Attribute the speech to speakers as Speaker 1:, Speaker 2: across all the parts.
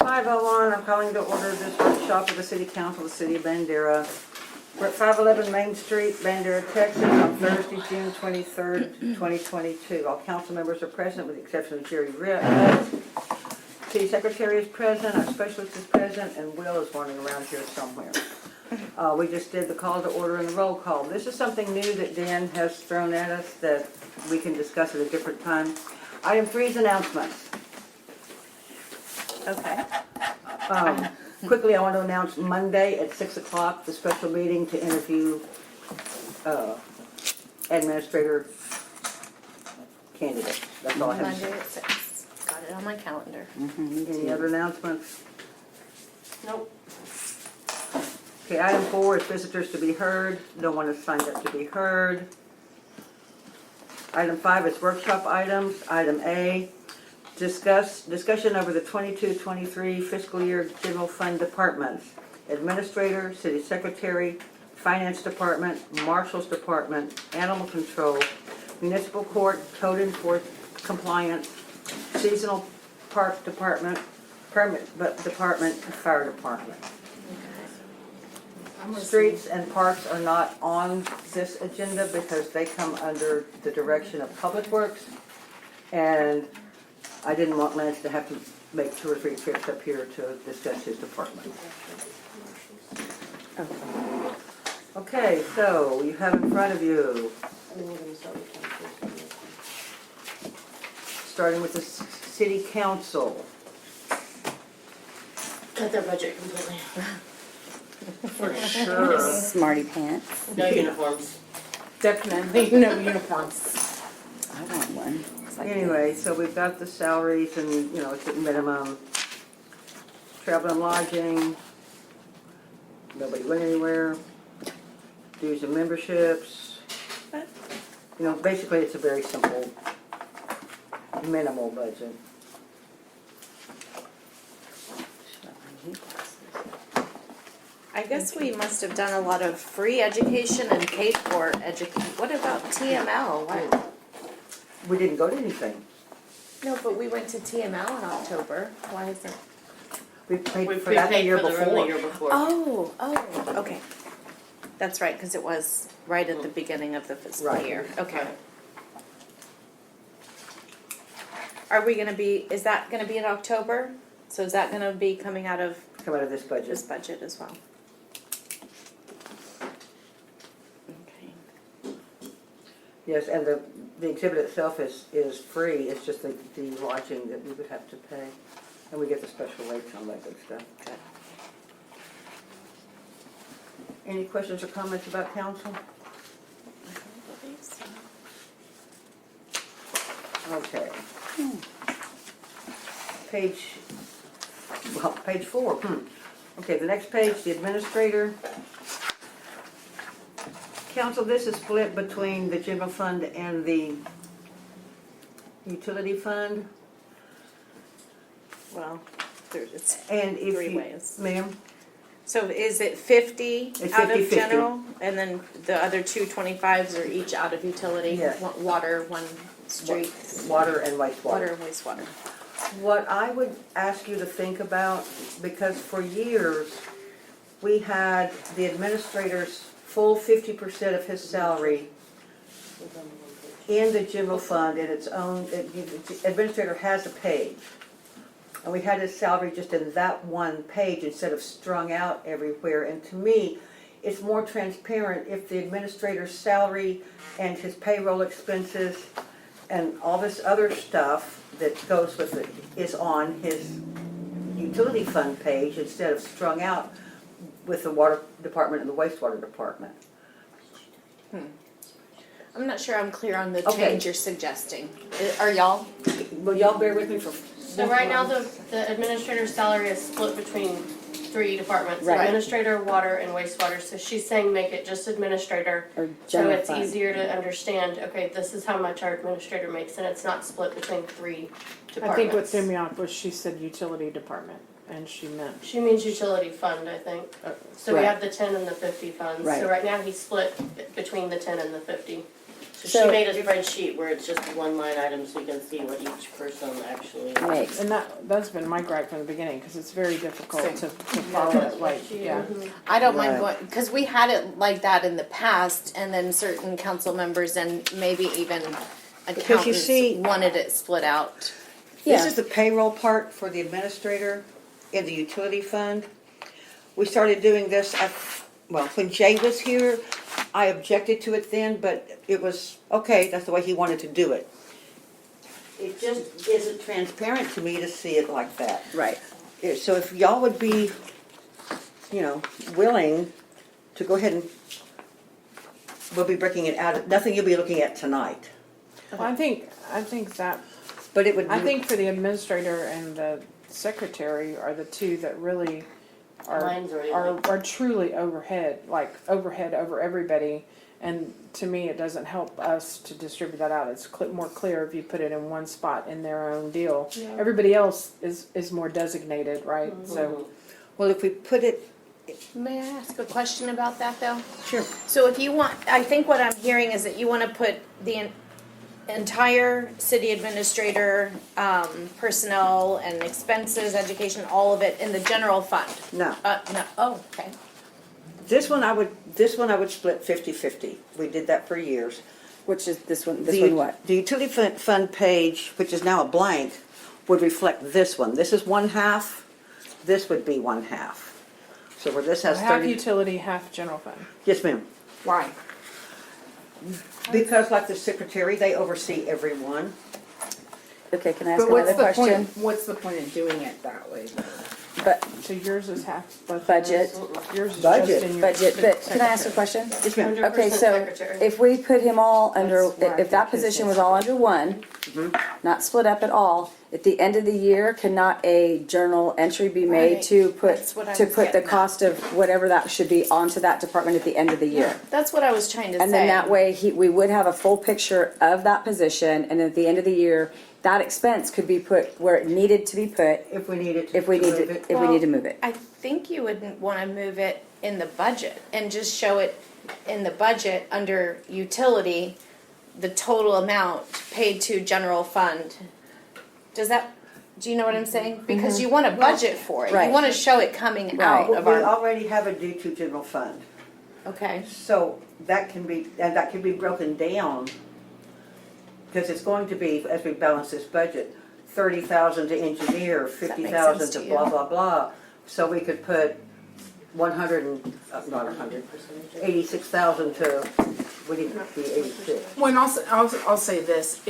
Speaker 1: 5:01, I'm calling to order this workshop of the City Council of the City of Bandera. We're at 511 Main Street, Bandera, Texas, on Thursday, June 23rd, 2022. All council members are present with the exception of Jerry Ritt. City Secretary is present, our specialist is present, and Will is wandering around here somewhere. We just did the call to order and the roll call. This is something new that Dan has thrown at us that we can discuss at a different time. Item 3 is announcements.
Speaker 2: Okay.
Speaker 1: Quickly, I want to announce Monday at 6 o'clock, the special meeting to interview administrator candidates. That's all I have to
Speaker 2: Monday
Speaker 1: say.
Speaker 2: at 6. Got it on my calendar.
Speaker 1: Any other announcements?
Speaker 2: Nope.
Speaker 1: Okay, item 4 is visitors to be heard. No one has signed up to be heard. Item 5 is workshop items. Item A, discussion over the 22-23 fiscal year general fund departments. Administrator, city secretary, finance department, marshal's department, animal control, municipal court, code enforcement, compliance, seasonal park department, permit department, and fire department. Streets and parks are not on this agenda because they come under the direction of Public Works, and I didn't want Lance to have to make 2 or 3 trips up here to discuss his department. Okay, so you have in front of you, starting with the city council.
Speaker 3: Cut their budget completely.
Speaker 1: For sure.
Speaker 4: Smarty pants.
Speaker 3: No uniforms. Definitely no uniforms.
Speaker 4: I want one. It's like
Speaker 1: Anyway, so we've got the salaries and, you know, it's at minimum. Travel and lodging. Nobody went anywhere. Dues and memberships. You know, basically it's a very simple, minimal budget.
Speaker 2: I guess we must have done a lot of free education and paid for education. What about TML? What?
Speaker 1: We didn't go to anything.
Speaker 2: No, but we went to TML in October. Why is it?
Speaker 1: We paid
Speaker 3: We
Speaker 1: for that the
Speaker 3: prepaid
Speaker 1: year
Speaker 3: for the
Speaker 1: before.
Speaker 3: year before.
Speaker 2: Oh, okay. That's right, because it was right at the beginning of the fiscal
Speaker 1: Right.
Speaker 2: year. Okay.
Speaker 3: Right.
Speaker 2: Are we gonna be, is that gonna be in October? So is that gonna be coming out of
Speaker 1: Come out of this budget.
Speaker 2: this budget as well? Okay.
Speaker 1: Yes, and the exhibit itself is free. It's just the lodging that we would have to pay. And we get the special rates on that good stuff.
Speaker 2: Good.
Speaker 1: Any questions or comments about council?
Speaker 2: I don't believe so.
Speaker 1: Okay. Page 4. Okay, the next page, the administrator. Council, this is split between the general fund and the utility fund.
Speaker 2: Well, it's
Speaker 1: And if
Speaker 2: 3
Speaker 1: you,
Speaker 2: ways.
Speaker 1: ma'am,
Speaker 2: So is it 50
Speaker 1: It's
Speaker 2: out of
Speaker 1: 50-50.
Speaker 2: general? And then the other 225s are each out of utility?
Speaker 1: Yes.
Speaker 2: One water, one street,
Speaker 1: water and wastewater.
Speaker 2: water and wastewater.
Speaker 1: What I would ask you to think about, because for years, we had the administrator's full 50% of his salary in the general fund in its own, the administrator has a page. And we had his salary just in that one page instead of strung out everywhere. And to me, it's more transparent if the administrator's salary and his payroll expenses and all this other stuff that goes with it is on his utility fund page instead of strung out with the water department and the wastewater department.
Speaker 2: I'm not sure I'm clear on the
Speaker 1: Okay.
Speaker 2: change you're suggesting. Are y'all?
Speaker 1: Will y'all bear with me for?
Speaker 3: So right now, the administrator's salary is split between 3 departments.
Speaker 4: Right.
Speaker 3: Administrator, water, and wastewater. So she's saying make it just administrator.
Speaker 4: Or
Speaker 3: So
Speaker 4: general
Speaker 3: it's
Speaker 4: fund.
Speaker 3: easier to understand, okay, this is how much our administrator makes, and it's not split between 3 departments.
Speaker 5: I think what threw me off was she said utility department, and she meant.
Speaker 3: She means utility fund, I think. So we
Speaker 1: Right.
Speaker 3: have the 10 and the 50 funds.
Speaker 1: Right.
Speaker 3: So right now he's split between the 10 and the 50. So
Speaker 4: So-
Speaker 3: she made a spreadsheet where it's just one line item so you can see what each person actually.
Speaker 4: Makes.
Speaker 5: And that's been my gripe from the beginning, cause it's very difficult
Speaker 2: Same.
Speaker 5: to follow it, like, yeah.
Speaker 2: I don't mind
Speaker 1: Right.
Speaker 2: going, because we had it like that in the past, and then certain council members and maybe even accountants
Speaker 1: see-
Speaker 2: wanted it split out.
Speaker 1: This
Speaker 4: Yeah.
Speaker 1: is the payroll part for the administrator in the utility fund. We started doing this, well, when Jay was here, I objected to it then, but it was, okay, that's the way he wanted to do it. It just isn't transparent to me to see it like that.
Speaker 4: Right.
Speaker 1: So if y'all would be, willing to go ahead and, we'll be breaking it out, nothing you'll be looking at tonight.
Speaker 5: Well, I think that,
Speaker 1: But it would be.
Speaker 5: I think for the administrator and the secretary are the two that really
Speaker 3: Mine's already
Speaker 5: are truly overhead over everybody. And to me, it doesn't help us to distribute that out. It's more clear if you put it in one spot in their own deal. Everybody else is more designated, right? So,
Speaker 1: Well, if we put it,
Speaker 2: May I ask a question about that, though?
Speaker 1: sure.
Speaker 2: So if you want, I think what I'm hearing is that you want to put the entire city administrator, personnel and expenses, education, all of it in the general fund?
Speaker 1: No.
Speaker 2: No, oh, okay.
Speaker 1: This one I would split 50-50. We did that for years.
Speaker 4: Which is this one,
Speaker 1: The utility fund page, which is now a blank, would reflect this one. This is one half, this would be one half. So where this has
Speaker 5: half
Speaker 1: 30.
Speaker 5: utility, half general fund.
Speaker 1: Yes, ma'am.
Speaker 5: Why?
Speaker 1: Because like the secretary, they oversee everyone.
Speaker 4: Okay, can I ask
Speaker 6: But what's
Speaker 4: another
Speaker 6: the
Speaker 4: question?
Speaker 6: point, what's the point of doing it that way?
Speaker 4: But
Speaker 5: So yours is half, both
Speaker 4: Budget.
Speaker 5: yours is
Speaker 1: Budget.
Speaker 5: just in your.
Speaker 4: budget, but can I ask a question?
Speaker 1: Yes, ma'am.
Speaker 3: 100%
Speaker 4: Okay, so
Speaker 3: secretary.
Speaker 4: if we put him all under,
Speaker 5: That's why I
Speaker 4: if that
Speaker 5: think his
Speaker 4: position
Speaker 5: is-
Speaker 4: was all under one, not split up at all, at the end of the year, cannot a journal entry be made
Speaker 2: Right,
Speaker 4: to put,
Speaker 2: that's what I
Speaker 4: to
Speaker 2: was
Speaker 4: put the
Speaker 2: getting at.
Speaker 4: cost of whatever that should be onto that department at the end of the year?
Speaker 2: That's what I was trying to say.
Speaker 4: And then that way, we would have a full picture of that position, and at the end of the year, that expense could be put where it needed to be put,
Speaker 1: If we needed to.
Speaker 4: if we need
Speaker 1: move
Speaker 4: to,
Speaker 1: it.
Speaker 4: if we need to move it.
Speaker 2: I think you would want to move it in the budget and just show it in the budget under utility, the total amount paid to general fund. Do you know what I'm saying? Because you want to budget for it. You
Speaker 4: Right.
Speaker 2: want to show it coming
Speaker 4: Right.
Speaker 2: out
Speaker 1: Well,
Speaker 2: of
Speaker 1: we
Speaker 2: our,
Speaker 1: already have a due to general fund.
Speaker 2: okay.
Speaker 1: So that can be broken down. Because it's going to be, as we balance this budget, 30,000 to engineer,
Speaker 2: that make
Speaker 1: 50,000
Speaker 2: sense
Speaker 1: to
Speaker 2: to
Speaker 1: blah,
Speaker 2: you?
Speaker 1: blah, blah. So we could put 86,000 to, we need to be 86.
Speaker 6: Well, and I'll say this,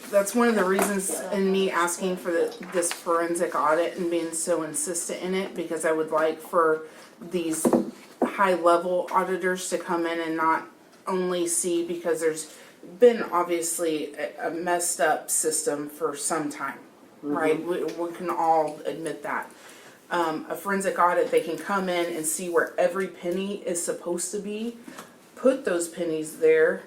Speaker 6: that's one of the reasons in me asking for this forensic audit and being so insistent in it, because I would like for these high-level auditors to come in and not only see, because there's been obviously a messed up system for some time, right? We can all admit that. A forensic audit, they can come in and see where every penny is supposed to be, put those pennies there,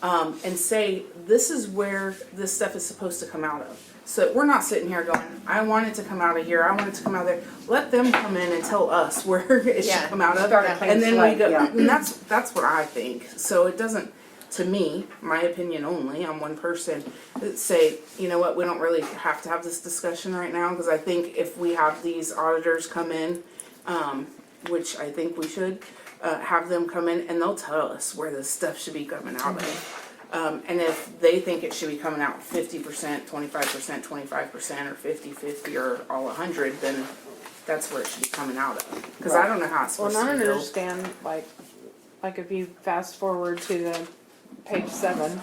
Speaker 6: and say, this is where this stuff is supposed to come out of. So we're not sitting here going, I want it to come out of here, I want it to come out of there. Let them come in and tell us where it
Speaker 2: Yeah.
Speaker 6: should come out of.
Speaker 1: Start a clean
Speaker 6: And then we
Speaker 1: slate,
Speaker 6: go,
Speaker 1: yeah.
Speaker 6: and that's what I think. So it doesn't, to me, my opinion only, I'm one person, say, you know what, we don't really have to have this discussion right now, because I think if we have these auditors come in, which I think we should, have them come in and they'll tell us where this stuff should be coming out of. And if they think it should be coming out 50%, 25%, 25%, or 50-50, or all 100, then that's where it should be coming out of. Because I don't know how it's
Speaker 5: Well,
Speaker 6: supposed
Speaker 5: and I
Speaker 6: to be built.
Speaker 5: understand, like if you fast forward to the page 7,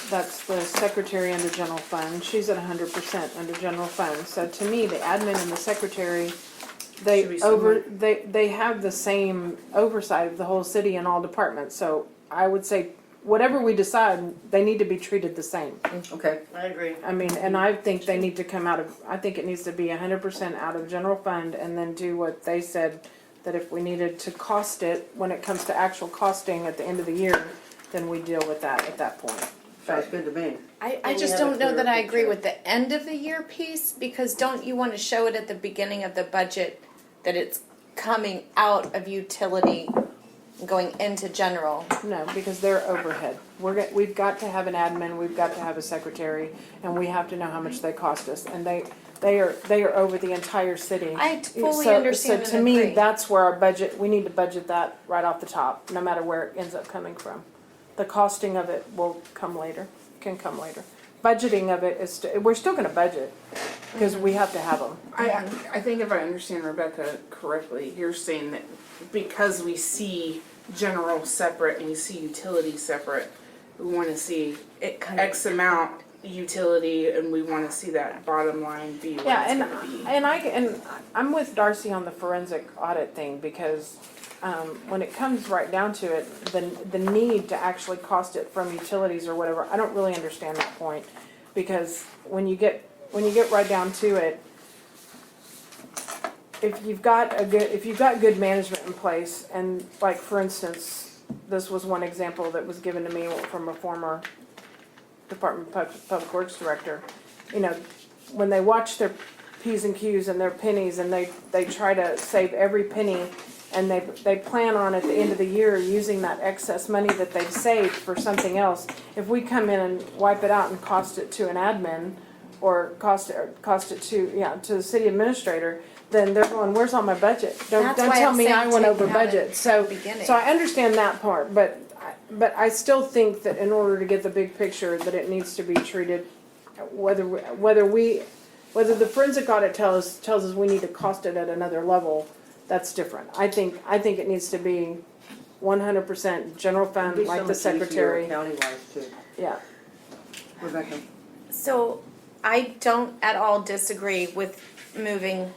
Speaker 5: that's the secretary under general fund, she's at 100% under general fund. So to me, the admin and the secretary,
Speaker 6: Should
Speaker 5: they
Speaker 6: be similar.
Speaker 5: they have the same oversight of the whole city and all departments. So I would say, whatever we decide, they need to be treated the same.
Speaker 1: Okay.
Speaker 3: I agree.
Speaker 5: I mean, and I think they need to come out of, I think it needs to be 100% out of general fund, and then do what they said, that if we needed to cost it, when it comes to actual costing at the end of the year, then we deal with that at that point.
Speaker 1: Sounds good to me.
Speaker 2: I
Speaker 3: And
Speaker 2: just
Speaker 3: we have a
Speaker 2: don't know that
Speaker 3: clearer
Speaker 2: I agree
Speaker 3: picture.
Speaker 2: with the end of the year piece, because don't you want to show it at the beginning of the budget that it's coming out of utility going into general.
Speaker 5: No, because they're overhead. We've got to have an admin, we've got to have a secretary, and we have to know how much they cost us, and they are over the entire city.
Speaker 2: I fully
Speaker 5: So-
Speaker 2: understand
Speaker 5: So to
Speaker 2: and
Speaker 5: me,
Speaker 2: agree.
Speaker 5: that's where our budget, we need to budget that right off the top, no matter where it ends up coming from. The costing of it will come later, can come later. Budgeting of it is, we're still gonna budget, because we have to have them.
Speaker 6: I think if I understand Rebecca correctly, you're saying that because we see general separate and we see utility separate, we wanna see X amount utility and we wanna see that bottom line be what
Speaker 5: Yeah,
Speaker 6: it's
Speaker 5: and,
Speaker 6: gonna be.
Speaker 5: I'm with Darcy on the forensic audit thing, because, when it comes right down to it, the need to actually cost it from utilities or whatever, I don't really understand that point. Because when you get right down to it, if you've got good management in place, and like, for instance, this was one example that was given to me from a former Department of Public Works director. You know, when they watch their P's and Q's and their pennies, and they try to save every penny, and they plan on at the end of the year using that excess money that they've saved for something else. If we come in and wipe it out and cost it to an admin, or cost it to the city administrator, then they're going, where's all my budget? Don't
Speaker 2: That's why
Speaker 5: tell
Speaker 2: I'm
Speaker 5: me
Speaker 2: saying
Speaker 5: I went
Speaker 2: take
Speaker 5: over
Speaker 2: it out at
Speaker 5: budget.
Speaker 2: the beginning.
Speaker 5: So I understand that part, but I still think that in order to get the big picture, that it needs to be treated, whether the forensic audit tells us we need to cost it at another level, that's different. I think it needs to be 100% general
Speaker 1: It'd
Speaker 5: fund,
Speaker 1: be
Speaker 5: like
Speaker 1: so
Speaker 5: the
Speaker 1: much easier
Speaker 5: secretary.
Speaker 1: county-wise too.
Speaker 5: Yeah.
Speaker 1: Rebecca?
Speaker 2: So I don't at all disagree with moving,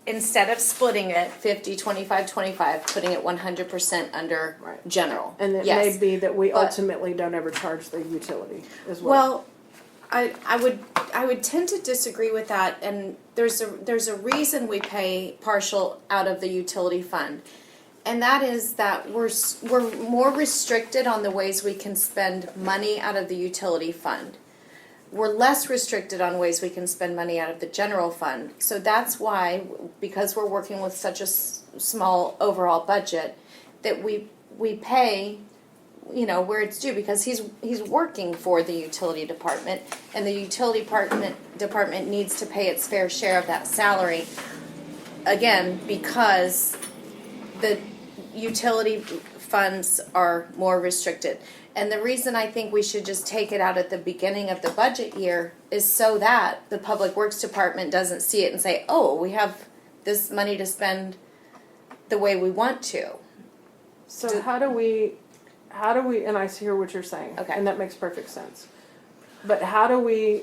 Speaker 2: instead of splitting it 50, 25, 25, putting it 100% under
Speaker 5: Right.
Speaker 2: general.
Speaker 5: And it
Speaker 2: Yes.
Speaker 5: may be that we
Speaker 2: but-
Speaker 5: ultimately don't ever charge the utility as well.
Speaker 2: Well, I would tend to disagree with that, and there's a reason we pay partial out of the utility fund, and that is that we're more restricted on the ways we can spend money out of the utility fund. We're less restricted on ways we can spend money out of the general fund. So that's why, because we're working with such a small overall budget, that we pay, you know, where it's due, because he's working for the utility department, and the utility department needs to pay its fair share of that salary. Again, because the utility funds are more restricted. And the reason I think we should just take it out at the beginning of the budget year is so that the Public Works Department doesn't see it and say, oh, we have this money to spend the way we want to.
Speaker 5: So how do we, and I hear what you're saying.
Speaker 2: Okay.
Speaker 5: And that makes perfect sense. But how do we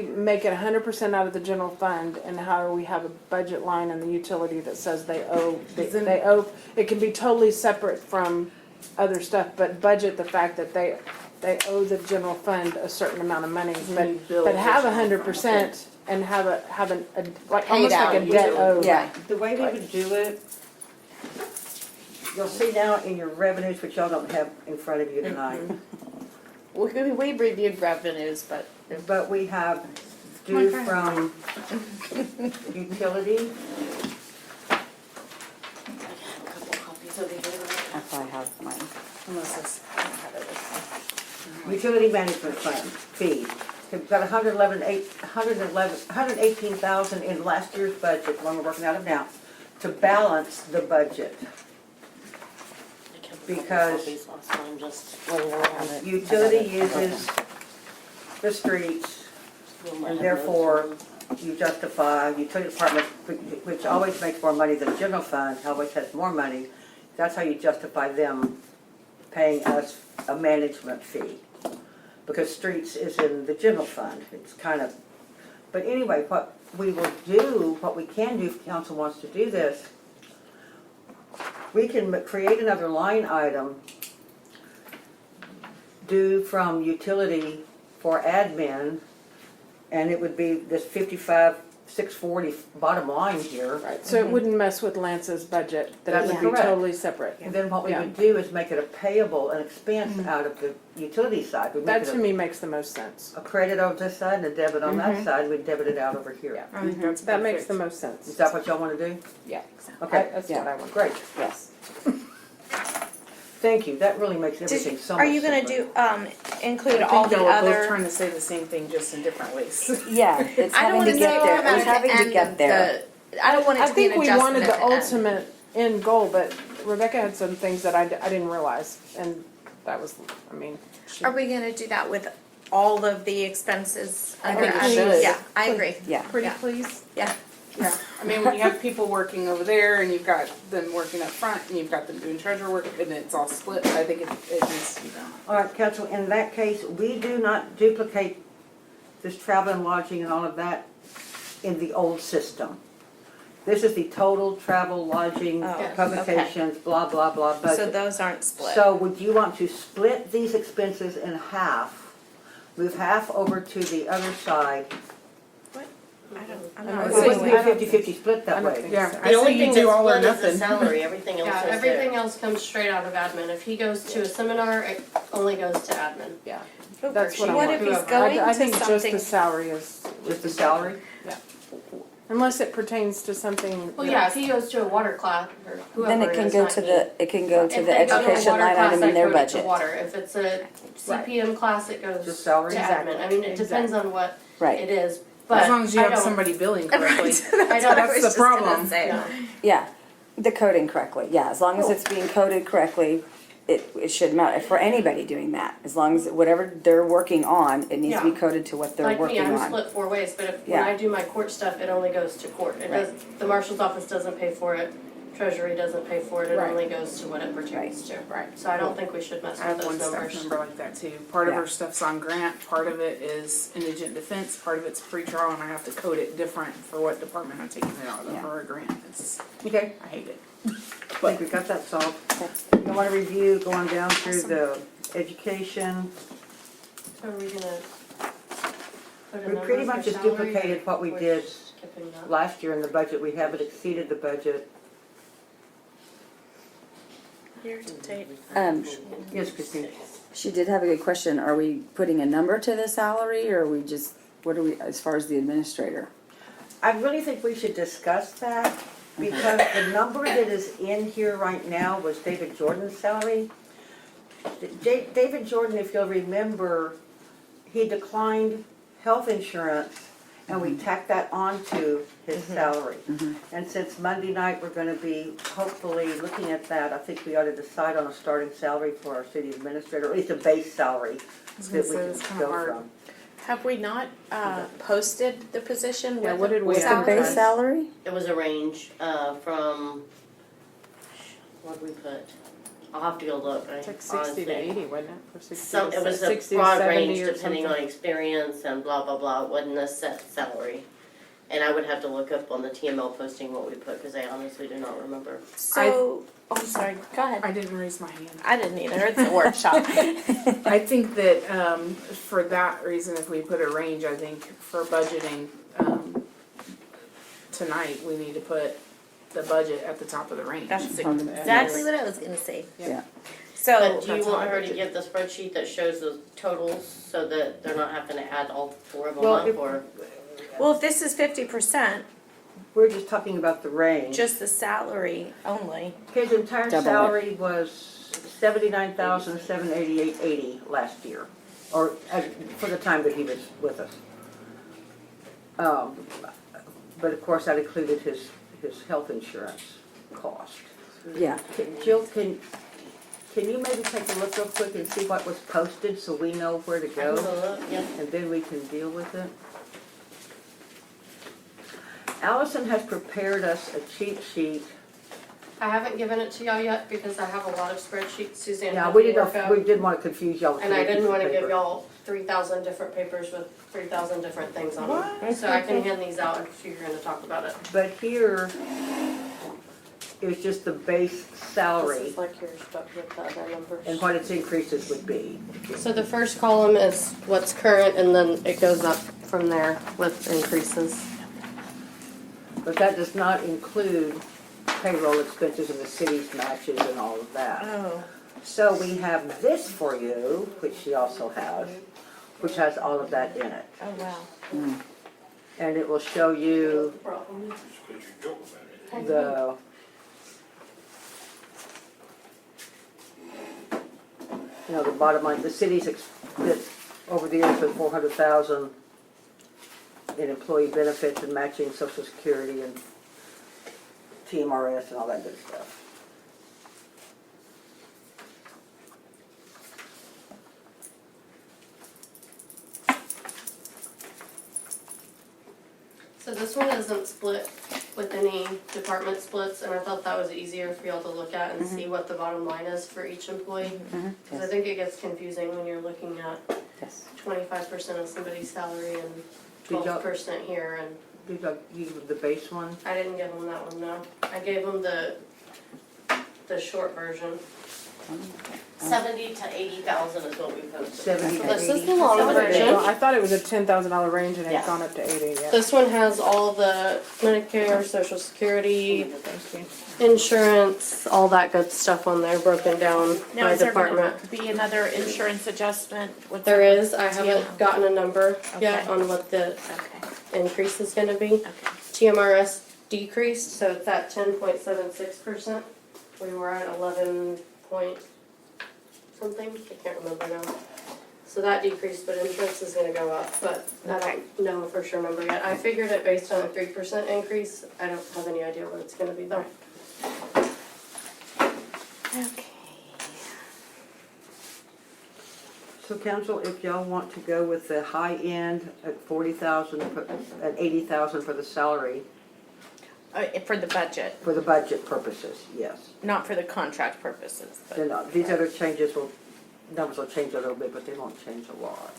Speaker 5: make it 100% out of the general fund, and how do we have a budget line in the utility that says they owe, it can be totally separate from other stuff, but budget the fact that they owe the general fund a certain amount of money, but have 100% and have like,
Speaker 2: Paid
Speaker 5: almost
Speaker 2: out
Speaker 5: like a debt
Speaker 2: usually.
Speaker 5: owed.
Speaker 2: Yeah.
Speaker 1: The way we would do it, you'll see now in your revenues, which y'all don't have in front of you tonight,
Speaker 2: We reviewed revenues, but
Speaker 1: but we have due from utility,
Speaker 4: That's why I have mine.
Speaker 1: utility management fund fee. We've got 118,000 in last year's budget, the one we're working out of now, to balance the budget. Because utility uses the streets, and therefore you justify utility department, which always makes more money than general fund, always has more money. That's how you justify them paying us a management fee. Because streets is in the general fund, it's kind of, but anyway, what we will do, what we can do, if council wants to do this, we can create another line item due from utility for admin, and it would be this 55 640 bottom line here.
Speaker 5: Right, so it wouldn't mess with Lance's budget, that it
Speaker 1: That's
Speaker 5: would be
Speaker 1: correct.
Speaker 5: totally separate.
Speaker 1: And then what we
Speaker 5: Yeah.
Speaker 1: would do is make it a payable, an expense out of the utility side. We'd make
Speaker 5: That
Speaker 1: it
Speaker 5: to me makes the most sense.
Speaker 1: a credit on this side and a debit on that side, we'd debit it out over here.
Speaker 5: Yeah.
Speaker 6: I think that's
Speaker 5: That makes
Speaker 6: perfect.
Speaker 5: the most sense.
Speaker 1: Is that what y'all wanna do?
Speaker 5: Yeah.
Speaker 1: Okay,
Speaker 5: That's
Speaker 4: Yeah.
Speaker 5: what I want.
Speaker 1: great.
Speaker 4: Yes.
Speaker 1: Thank you, that really makes everything so much
Speaker 2: Are you gonna
Speaker 1: simpler.
Speaker 2: include
Speaker 6: I
Speaker 2: all
Speaker 6: think
Speaker 2: the
Speaker 6: they were both
Speaker 2: other?
Speaker 6: trying to say the same thing, just in different ways.
Speaker 4: Yeah, it's
Speaker 2: I don't
Speaker 4: having
Speaker 2: wanna
Speaker 4: to
Speaker 2: say
Speaker 4: get there.
Speaker 2: I'm
Speaker 4: It's
Speaker 2: at
Speaker 4: having
Speaker 2: the
Speaker 4: to
Speaker 2: end
Speaker 4: get
Speaker 2: of
Speaker 4: there.
Speaker 2: I don't want it
Speaker 5: I
Speaker 2: to be an
Speaker 5: think we
Speaker 2: adjustment
Speaker 5: wanted
Speaker 2: at
Speaker 5: the
Speaker 2: the end.
Speaker 5: ultimate end goal, but Rebecca had some things that I didn't realize, and that was, I mean, she,
Speaker 2: Are we gonna do that with all of the expenses?
Speaker 6: I
Speaker 2: under
Speaker 6: think we
Speaker 2: admin?
Speaker 6: should.
Speaker 2: Yeah, I agree.
Speaker 4: Yeah.
Speaker 5: pretty
Speaker 2: Yeah.
Speaker 5: please.
Speaker 2: Yeah.
Speaker 6: Yeah, I mean, when you have people working over there and you've got them working up front and you've got them doing treasure work and it's all split, I think it needs to be done.
Speaker 1: All right, council, in that case, we do not duplicate this travel and lodging and all of that in the old system. This is the total travel, lodging,
Speaker 2: Oh,
Speaker 1: publications, blah, blah, blah
Speaker 2: So
Speaker 1: budget.
Speaker 2: those aren't split.
Speaker 1: So would you want to split these expenses in half, move half over to the other side?
Speaker 2: I'm
Speaker 5: I
Speaker 2: not
Speaker 1: It
Speaker 5: don't
Speaker 1: wouldn't be a
Speaker 5: think-
Speaker 1: 50-50 split that
Speaker 5: I don't
Speaker 1: way.
Speaker 5: think
Speaker 6: Yeah,
Speaker 5: so.
Speaker 6: I
Speaker 3: The only
Speaker 6: say you
Speaker 3: thing
Speaker 6: do
Speaker 3: that's
Speaker 6: all or
Speaker 3: split is the
Speaker 6: nothing.
Speaker 3: salary, everything else
Speaker 2: Yeah,
Speaker 3: is
Speaker 2: everything
Speaker 3: there.
Speaker 2: else
Speaker 3: comes straight out of admin. If he goes to a seminar, it only goes to admin.
Speaker 5: Yeah, that's what I
Speaker 2: What
Speaker 5: want.
Speaker 2: if he's
Speaker 3: Whoever.
Speaker 2: going
Speaker 5: I
Speaker 2: to
Speaker 5: think just
Speaker 2: something?
Speaker 5: the salary is.
Speaker 1: Just the salary?
Speaker 5: Unless it pertains to something.
Speaker 3: Well, yeah, if he goes to a water class or whoever
Speaker 4: Then it can
Speaker 3: is,
Speaker 4: go
Speaker 3: not
Speaker 4: to
Speaker 3: me.
Speaker 4: the, it can go to
Speaker 3: If
Speaker 4: the
Speaker 3: they go to a
Speaker 4: education
Speaker 3: water
Speaker 4: line
Speaker 3: class,
Speaker 4: item
Speaker 3: I
Speaker 4: in their
Speaker 3: code it to
Speaker 4: budget.
Speaker 3: water. If it's a CPM class, it goes
Speaker 1: Just
Speaker 3: to
Speaker 1: salary?
Speaker 3: admin. I mean, it depends on what
Speaker 4: Right,
Speaker 3: it is, but
Speaker 6: As long as you
Speaker 3: I
Speaker 6: have
Speaker 3: don't-
Speaker 6: somebody billing correctly.
Speaker 2: That's
Speaker 3: I
Speaker 2: what
Speaker 3: don't-
Speaker 2: I
Speaker 6: that's
Speaker 2: was
Speaker 6: the
Speaker 2: just gonna
Speaker 6: problem.
Speaker 2: say.
Speaker 3: Yeah.
Speaker 4: yeah, the coding correctly, yeah, as long as it's being coded correctly, it shouldn't matter, for anybody doing that, as long as whatever they're working on, it needs to be
Speaker 3: Yeah.
Speaker 4: coded to what they're
Speaker 3: Like me,
Speaker 4: working
Speaker 3: I'm
Speaker 4: on.
Speaker 3: split 4 ways, but if, when
Speaker 4: Yeah.
Speaker 3: I do my court stuff, it only goes to court. It
Speaker 4: Right.
Speaker 3: does, the marshal's office doesn't pay for it, treasury doesn't pay for it, it
Speaker 5: Right.
Speaker 3: only goes to what it pertains to.
Speaker 6: Right.
Speaker 3: So I don't think we should mess
Speaker 6: I have
Speaker 3: with
Speaker 6: one
Speaker 3: those
Speaker 6: staff
Speaker 3: numbers.
Speaker 6: member like that too. Part of
Speaker 4: Yeah.
Speaker 6: her stuff's on grant, part of it is indigent defense, part of it's pretrial, and I have to code it different for what department I'm taking it out of,
Speaker 4: Yeah.
Speaker 6: or a grant. It's,
Speaker 1: Okay,
Speaker 6: I hate it.
Speaker 1: I think we got that solved. You want to review, going down through the education?
Speaker 3: So are we gonna put a
Speaker 1: We
Speaker 3: number
Speaker 1: pretty
Speaker 3: for
Speaker 1: much just
Speaker 3: salary,
Speaker 1: duplicated
Speaker 3: or
Speaker 1: what we
Speaker 3: we're
Speaker 1: did
Speaker 3: skipping that?
Speaker 1: last year in the budget. We haven't exceeded the budget.
Speaker 2: Year to date.
Speaker 1: Yes, Christine?
Speaker 4: She did have a good question, are we putting a number to the salary, or are we just, what are we, as far as the administrator?
Speaker 1: I really think we should discuss that, because the number that is in here right now was David Jordan's salary. David Jordan, if you'll remember, he declined health insurance, and we tacked that onto his salary. And since Monday night, we're gonna be hopefully looking at that, I think we ought to decide on a starting salary for our city administrator, or at least a base salary
Speaker 6: was
Speaker 1: that
Speaker 6: gonna
Speaker 1: we
Speaker 6: say,
Speaker 1: can
Speaker 6: it's kinda
Speaker 1: go
Speaker 6: hard.
Speaker 1: from.
Speaker 2: Have we not posted the position
Speaker 5: Yeah,
Speaker 2: with
Speaker 5: what did we
Speaker 2: with
Speaker 4: What's the
Speaker 5: advertise?
Speaker 2: salary?
Speaker 4: base salary?
Speaker 7: It was a range, from, what did we put? I'll have to go look, I
Speaker 5: It's like 60 to
Speaker 7: honestly.
Speaker 5: 80, wasn't it? For 60
Speaker 7: Some,
Speaker 5: to
Speaker 7: it was a
Speaker 5: 60 to
Speaker 7: broad
Speaker 5: 70
Speaker 7: range
Speaker 5: or
Speaker 7: depending on
Speaker 5: something.
Speaker 7: experience and blah, blah, blah, it wasn't a set salary. And I would have to look up on the TML posting what we put, cause I honestly do not remember.
Speaker 2: So, oh, I'm sorry, go ahead.
Speaker 6: I didn't raise my hand.
Speaker 2: I didn't either, it's a workshop.
Speaker 6: I think that, for that reason, if we put a range, I think for budgeting, tonight, we need to put the budget at the top of the range.
Speaker 2: That's exactly what I was gonna say.
Speaker 4: Yeah.
Speaker 2: So,
Speaker 7: But do you
Speaker 6: that's how
Speaker 7: want
Speaker 6: I
Speaker 7: her to
Speaker 6: budget.
Speaker 7: give the spreadsheet that shows the totals so that they're not having to add all 4 of them
Speaker 1: Well,
Speaker 7: up,
Speaker 1: if-
Speaker 7: or?
Speaker 2: well, if this is 50%,
Speaker 1: We're just talking about the range.
Speaker 2: just the salary only.
Speaker 1: His entire
Speaker 4: Double it.
Speaker 1: salary was $79,788.80 last year, or for the time that he was with us. But of course, that included his health insurance cost.
Speaker 4: Yeah,
Speaker 1: Jill, can you maybe take a look real quick and see what was posted so we know where to
Speaker 7: I can
Speaker 1: go?
Speaker 7: look, yeah.
Speaker 1: And then we can deal with it. Allison has prepared us a cheat sheet.
Speaker 3: I haven't given it to y'all yet because I have a lot of spreadsheets Suzanne
Speaker 1: Yeah,
Speaker 3: had
Speaker 1: we
Speaker 3: me
Speaker 1: didn't,
Speaker 3: work out.
Speaker 1: we didn't want to confuse y'all. with
Speaker 3: And I
Speaker 1: too many
Speaker 3: didn't wanna
Speaker 1: pieces of
Speaker 3: give
Speaker 1: paper.
Speaker 3: y'all 3,000 different papers with 3,000 different things on them. So I can hand these out if you're gonna talk about it.
Speaker 1: But here is just the base salary
Speaker 3: This is like yours, but with the other numbers.
Speaker 1: and what its increases would be.
Speaker 3: So the first column is what's current and then it goes up from there with increases.
Speaker 1: But that does not include payroll expenses and the city's matches and all of that.
Speaker 2: Oh.
Speaker 1: So we have this for you, which she also has, which has all of that in it.
Speaker 2: Oh, wow.
Speaker 1: And it will show you
Speaker 3: Problem.
Speaker 1: the the bottom line, the city's over the years been 400,000 in employee benefits and matching Social Security and TMRS and all that good stuff.
Speaker 3: So this one isn't split with any department splits, and I thought that was easier for y'all to look at and see what the bottom line is for each employee. Cause I think it gets confusing when you're looking at
Speaker 4: Yes.
Speaker 3: 25% of somebody's salary and
Speaker 1: Did y'all-
Speaker 3: 12% here, and
Speaker 1: Did I give you the base one?
Speaker 3: I didn't give them that one, no. I gave them the short version.
Speaker 7: 70 to 80,000 is what we posted.
Speaker 1: 70 to
Speaker 3: This is
Speaker 1: 80.
Speaker 3: the long version.
Speaker 5: Well, I thought it was a $10,000 range and it
Speaker 7: Yeah.
Speaker 5: had gone up to 80, yeah.
Speaker 3: This one has all the Medicare, Social Security,
Speaker 5: Thank you.
Speaker 3: insurance, all that good stuff on there, broken down
Speaker 2: Now,
Speaker 3: by
Speaker 2: is there
Speaker 3: department.
Speaker 2: gonna be another insurance adjustment? What's
Speaker 3: There
Speaker 2: that?
Speaker 3: is, I haven't gotten a number yet
Speaker 2: Okay.
Speaker 3: on what the
Speaker 2: Okay,
Speaker 3: increase is gonna be.
Speaker 2: okay.
Speaker 3: TMRS decreased, so it's at 10.76%. We were at 11 point something, I can't remember now. So that decreased, but insurance is gonna go up, but I don't know a for sure number yet. I figured it based on a 3% increase. I don't have any idea what it's gonna be though.
Speaker 2: Okay.
Speaker 1: So council, if y'all want to go with the high end at 40,000, at 80,000 for the salary,
Speaker 2: For the budget,
Speaker 1: for the budget purposes, yes.
Speaker 2: not for the contract purposes, but.
Speaker 1: Then these other changes will, numbers will change a little bit, but they won't change a lot.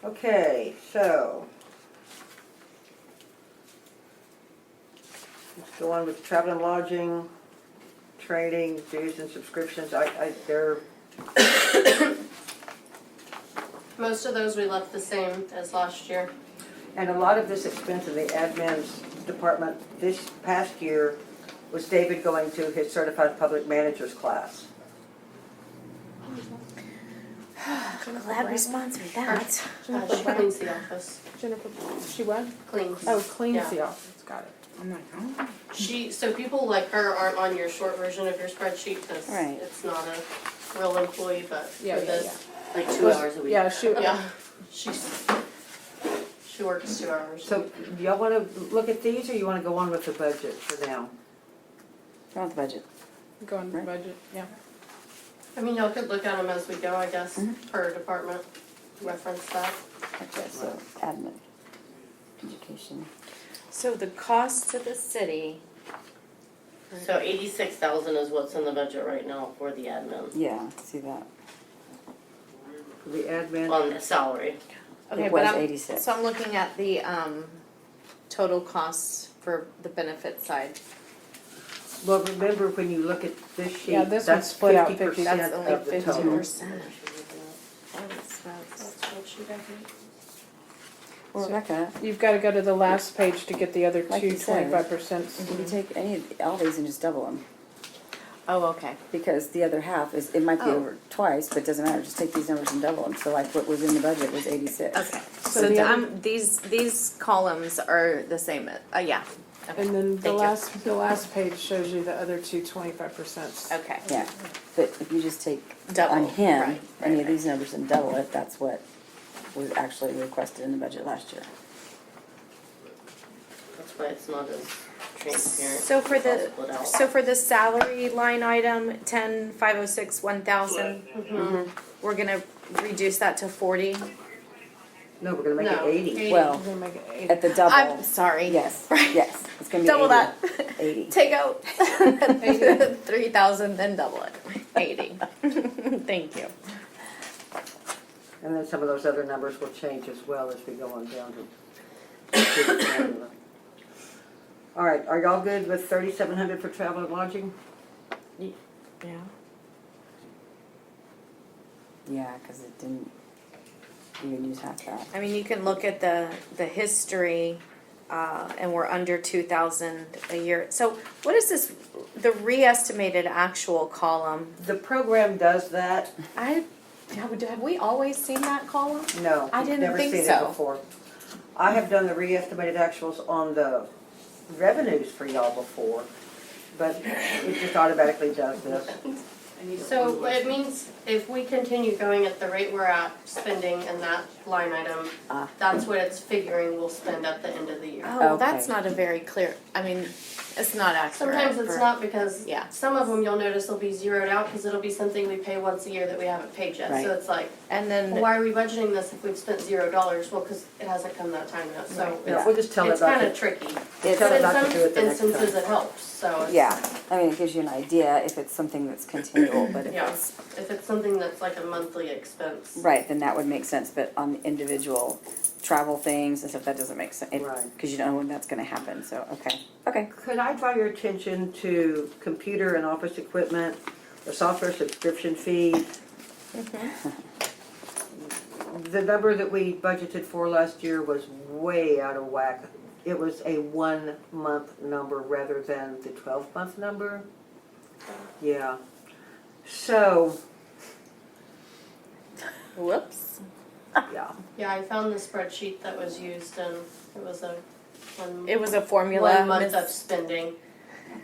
Speaker 1: Okay, so. Let's go on with travel and lodging, training, dues and subscriptions. They're,
Speaker 3: Most of those we left the same as last year.
Speaker 1: and a lot of this expense in the admin's department this past year was David going to his certified public manager's class.
Speaker 2: Glad we sponsored that.
Speaker 3: She cleans the office.
Speaker 5: Jennifer, she what?
Speaker 3: Cleans.
Speaker 5: Oh, cleans
Speaker 3: Yeah.
Speaker 5: the office, got it. I'm like, oh.
Speaker 3: So people like her aren't on your short version of your spreadsheet, because
Speaker 4: Right.
Speaker 3: it's not a real employee, but for
Speaker 5: Yeah, yeah,
Speaker 3: this,
Speaker 7: Like 2 hours a week.
Speaker 5: Yeah, she,
Speaker 3: yeah, she works 2 hours.
Speaker 1: So, do y'all wanna look at these, or you wanna go on with the budget for now?
Speaker 4: Go with the budget.
Speaker 5: go on the
Speaker 4: Right.
Speaker 5: budget, yeah.
Speaker 3: I mean, y'all could look at them as we go, I guess,
Speaker 4: Mm-hmm.
Speaker 3: per department, reference that.
Speaker 4: Okay, so admin, education.
Speaker 2: So the cost to the city,
Speaker 7: So 86,000 is what's in the budget right now for the admin,
Speaker 4: Yeah, see that.
Speaker 1: For the admin,
Speaker 7: on the salary.
Speaker 2: okay,
Speaker 4: It
Speaker 2: but
Speaker 4: was
Speaker 2: I'm,
Speaker 4: 86.
Speaker 2: so I'm looking at the, total costs for the benefit side.
Speaker 1: well, remember when you look at this sheet,
Speaker 5: Yeah, this one's
Speaker 1: that's
Speaker 5: split out
Speaker 1: 50%
Speaker 2: That's only
Speaker 1: of the
Speaker 2: 50%.
Speaker 1: total.
Speaker 3: That's what she got here.
Speaker 4: Well, Rebecca,
Speaker 5: You've gotta go to the last page to get the other
Speaker 4: Like
Speaker 5: two
Speaker 4: you said.
Speaker 5: 25%.
Speaker 4: if you take all these and just double them,
Speaker 2: Oh, okay.
Speaker 4: because the other half is, it might be
Speaker 2: Oh.
Speaker 4: over twice, but it doesn't matter, just take these numbers and double them. So like what was in the budget was 86.
Speaker 2: Okay,
Speaker 5: So
Speaker 2: so
Speaker 5: the other-
Speaker 2: these columns are the same, yeah. Okay.
Speaker 5: And then the
Speaker 2: Thank you.
Speaker 5: last page shows you the other two 25%.
Speaker 2: Okay.
Speaker 4: Yeah, but if you just take
Speaker 2: Double,
Speaker 4: on him,
Speaker 2: right,
Speaker 4: any
Speaker 2: right,
Speaker 4: of these numbers and double it, that's what was actually requested in the budget last year.
Speaker 7: That's why it's not as transparent.
Speaker 2: So for
Speaker 7: It's all
Speaker 2: the,
Speaker 7: split out.
Speaker 2: so for the salary line item, 10,506, 1,000, we're gonna reduce that to 40?
Speaker 1: No, we're gonna make it
Speaker 3: No,
Speaker 1: 80.
Speaker 4: Well,
Speaker 5: We're gonna make it 80.
Speaker 4: at the double,
Speaker 2: I'm sorry.
Speaker 4: yes,
Speaker 2: Right.
Speaker 4: yes, it's gonna be
Speaker 2: Double
Speaker 4: 80.
Speaker 2: that.
Speaker 4: 80.
Speaker 2: Take out 3,000, then double it. 80. Thank you.
Speaker 1: And then some of those other numbers will change as well as we go on down to. All right, are y'all good with 3,700 for travel and lodging?
Speaker 2: Yeah.
Speaker 4: Yeah, because it didn't, You can use half that.
Speaker 2: I mean, you can look at the history, and we're under 2,000 a year. So what is this, the re-estimated actual column?
Speaker 1: The program does that.
Speaker 2: Have we always seen that column?
Speaker 1: No,
Speaker 2: I
Speaker 1: you've
Speaker 2: didn't
Speaker 1: never
Speaker 2: think
Speaker 1: seen
Speaker 2: so.
Speaker 1: it before. I have done the re-estimated actuals on the revenues for y'all before, but it just automatically does this.
Speaker 3: So it means if we continue going at the rate we're at, spending in that line item, that's what it's figuring we'll spend at the end of the year.
Speaker 2: Oh, that's
Speaker 4: Okay.
Speaker 2: not a very clear, I mean, it's not accurate.
Speaker 3: Sometimes it's
Speaker 2: for-
Speaker 3: not because
Speaker 2: Yeah.
Speaker 3: some of them you'll notice will be zeroed out because it'll be something we pay once a year that we haven't paid yet.
Speaker 4: Right.
Speaker 3: So it's like,
Speaker 2: And
Speaker 3: well,
Speaker 2: then,
Speaker 3: why are we budgeting this if we've spent $0? Well, because it hasn't come that time yet. So
Speaker 1: Yeah, we'll just tell it
Speaker 3: it's
Speaker 1: about
Speaker 3: kind of
Speaker 1: it.
Speaker 3: tricky.
Speaker 4: It's,
Speaker 1: Tell
Speaker 3: But
Speaker 1: it
Speaker 3: in
Speaker 1: not to
Speaker 3: some
Speaker 1: do it the next
Speaker 3: instances
Speaker 1: time.
Speaker 3: it helps. So it's,
Speaker 4: yeah, I mean, it gives you an idea if it's something that's continual, but if
Speaker 3: Yeah.
Speaker 4: it's,
Speaker 3: if it's something that's like a monthly expense.
Speaker 4: right, then that would make sense, but on individual travel things and stuff, that doesn't make sense.
Speaker 1: Right.
Speaker 4: Cause you don't know when that's gonna happen, so, okay.
Speaker 1: Could I draw your attention to computer and office equipment, the software subscription fee? The number that we budgeted for last year was way out of whack. It was a 1-month number rather than the 12-month number. Yeah. So,
Speaker 2: whoops.
Speaker 1: yeah.
Speaker 3: Yeah, I found the spreadsheet that was used and it was a
Speaker 2: It was a formula.
Speaker 3: 1 month of
Speaker 2: Miss-
Speaker 3: spending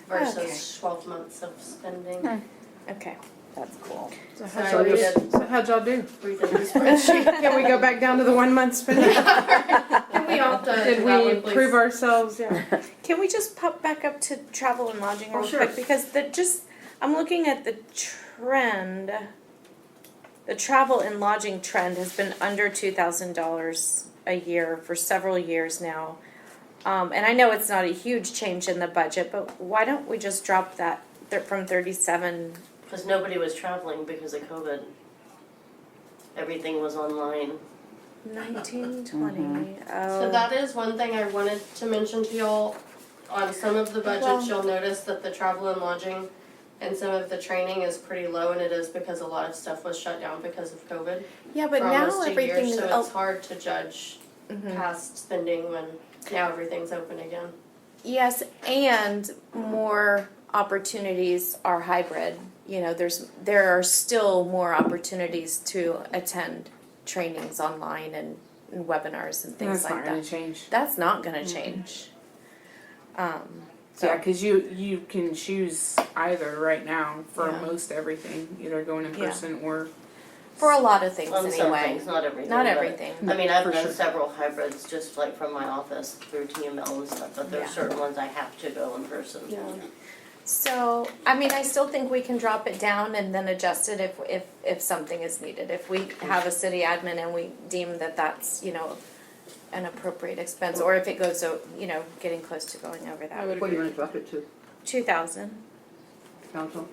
Speaker 3: versus
Speaker 2: Okay.
Speaker 3: 12 months of spending.
Speaker 2: Okay.
Speaker 4: That's cool.
Speaker 5: So
Speaker 3: So
Speaker 5: how'd
Speaker 3: we
Speaker 5: y'all,
Speaker 3: did
Speaker 5: so how'd y'all do?
Speaker 3: redid the spreadsheet.
Speaker 5: Can we go back down to the 1 month spending?
Speaker 3: Can we opt out
Speaker 5: Did
Speaker 3: of that
Speaker 5: we
Speaker 3: one, please?
Speaker 5: prove ourselves? Yeah.
Speaker 2: Can we just pop back up to travel and lodging
Speaker 1: Oh,
Speaker 2: real
Speaker 1: sure.
Speaker 2: quick? Because I'm looking at the trend. The travel and lodging trend has been under $2,000 a year for several years now. And I know it's not a huge change in the budget, but why don't we just drop that from 37?
Speaker 7: Because nobody was traveling because of COVID. Everything was online.
Speaker 2: 1920.
Speaker 3: So that is one thing I wanted to mention to y'all. On some of the budgets,
Speaker 2: Well-
Speaker 3: you'll notice that the travel and lodging and some of the training is pretty low, and it is because a lot of stuff was shut down because of COVID.
Speaker 2: Yeah, but
Speaker 3: for
Speaker 2: now
Speaker 3: almost a
Speaker 2: everything
Speaker 3: year,
Speaker 2: is.
Speaker 3: so it's hard to judge
Speaker 2: Mhm.
Speaker 3: past spending when now everything's open again.
Speaker 2: Yes, and more opportunities are hybrid. You know, there are still more opportunities to attend trainings online and webinars and things
Speaker 6: That's
Speaker 2: like
Speaker 6: not gonna
Speaker 2: that.
Speaker 6: change.
Speaker 2: That's not going to change. So
Speaker 6: Yeah, because you can choose either right now for
Speaker 2: Yeah.
Speaker 6: most everything, either going in
Speaker 2: Yeah.
Speaker 6: person or.
Speaker 2: for a lot of things
Speaker 7: On some
Speaker 2: anyway.
Speaker 7: things, not everything.
Speaker 2: Not
Speaker 7: but-
Speaker 2: everything.
Speaker 7: I mean, I've
Speaker 6: For
Speaker 7: done
Speaker 6: sure.
Speaker 7: several hybrids just like from my office through TML and stuff, but there's
Speaker 2: Yeah.
Speaker 7: certain ones I have to go in person.
Speaker 2: So, I mean, I still think we can drop it down and then adjust it if something is needed. If we have a city admin and we deem that that's, an appropriate expense, or if it goes, getting close to going over
Speaker 5: I
Speaker 2: that.
Speaker 5: would
Speaker 1: What do you
Speaker 5: agree.
Speaker 1: want to drop it to,
Speaker 2: 2,000.
Speaker 1: council?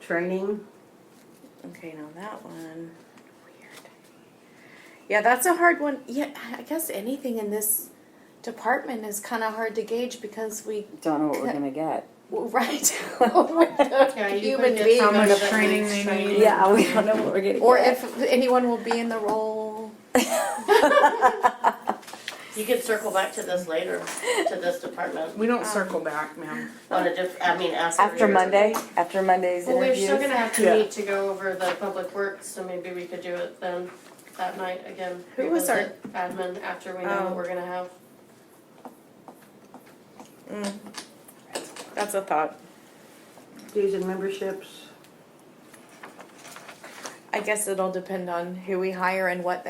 Speaker 1: Training,
Speaker 2: Okay, now that one, weird. Yeah, that's a hard one. Yeah, I guess anything in this department is kind of hard to gauge because we,
Speaker 4: Don't know what we're gonna get.
Speaker 2: right?
Speaker 3: Yeah, you
Speaker 2: Human
Speaker 3: could get
Speaker 2: being.
Speaker 6: How much
Speaker 3: somebody that
Speaker 6: training
Speaker 3: needs
Speaker 6: they
Speaker 3: training.
Speaker 6: need.
Speaker 4: Yeah, we don't know what we're gonna
Speaker 2: Or
Speaker 4: get.
Speaker 2: if anyone will be in the role.
Speaker 7: You could circle back to this later, to this department.
Speaker 6: We don't circle back, ma'am.
Speaker 7: On a after.
Speaker 4: After
Speaker 7: your-
Speaker 4: Monday, after Monday's
Speaker 3: Well, we're
Speaker 4: interviews.
Speaker 3: still gonna have to
Speaker 1: Yeah.
Speaker 3: meet to go over the public works, so maybe we could do it then, that night again.
Speaker 2: Who was our-
Speaker 3: Revisit admin after we know
Speaker 2: Oh.
Speaker 3: what we're gonna have.
Speaker 2: That's a thought.
Speaker 1: dues and memberships.
Speaker 2: I guess it'll depend on who we hire and what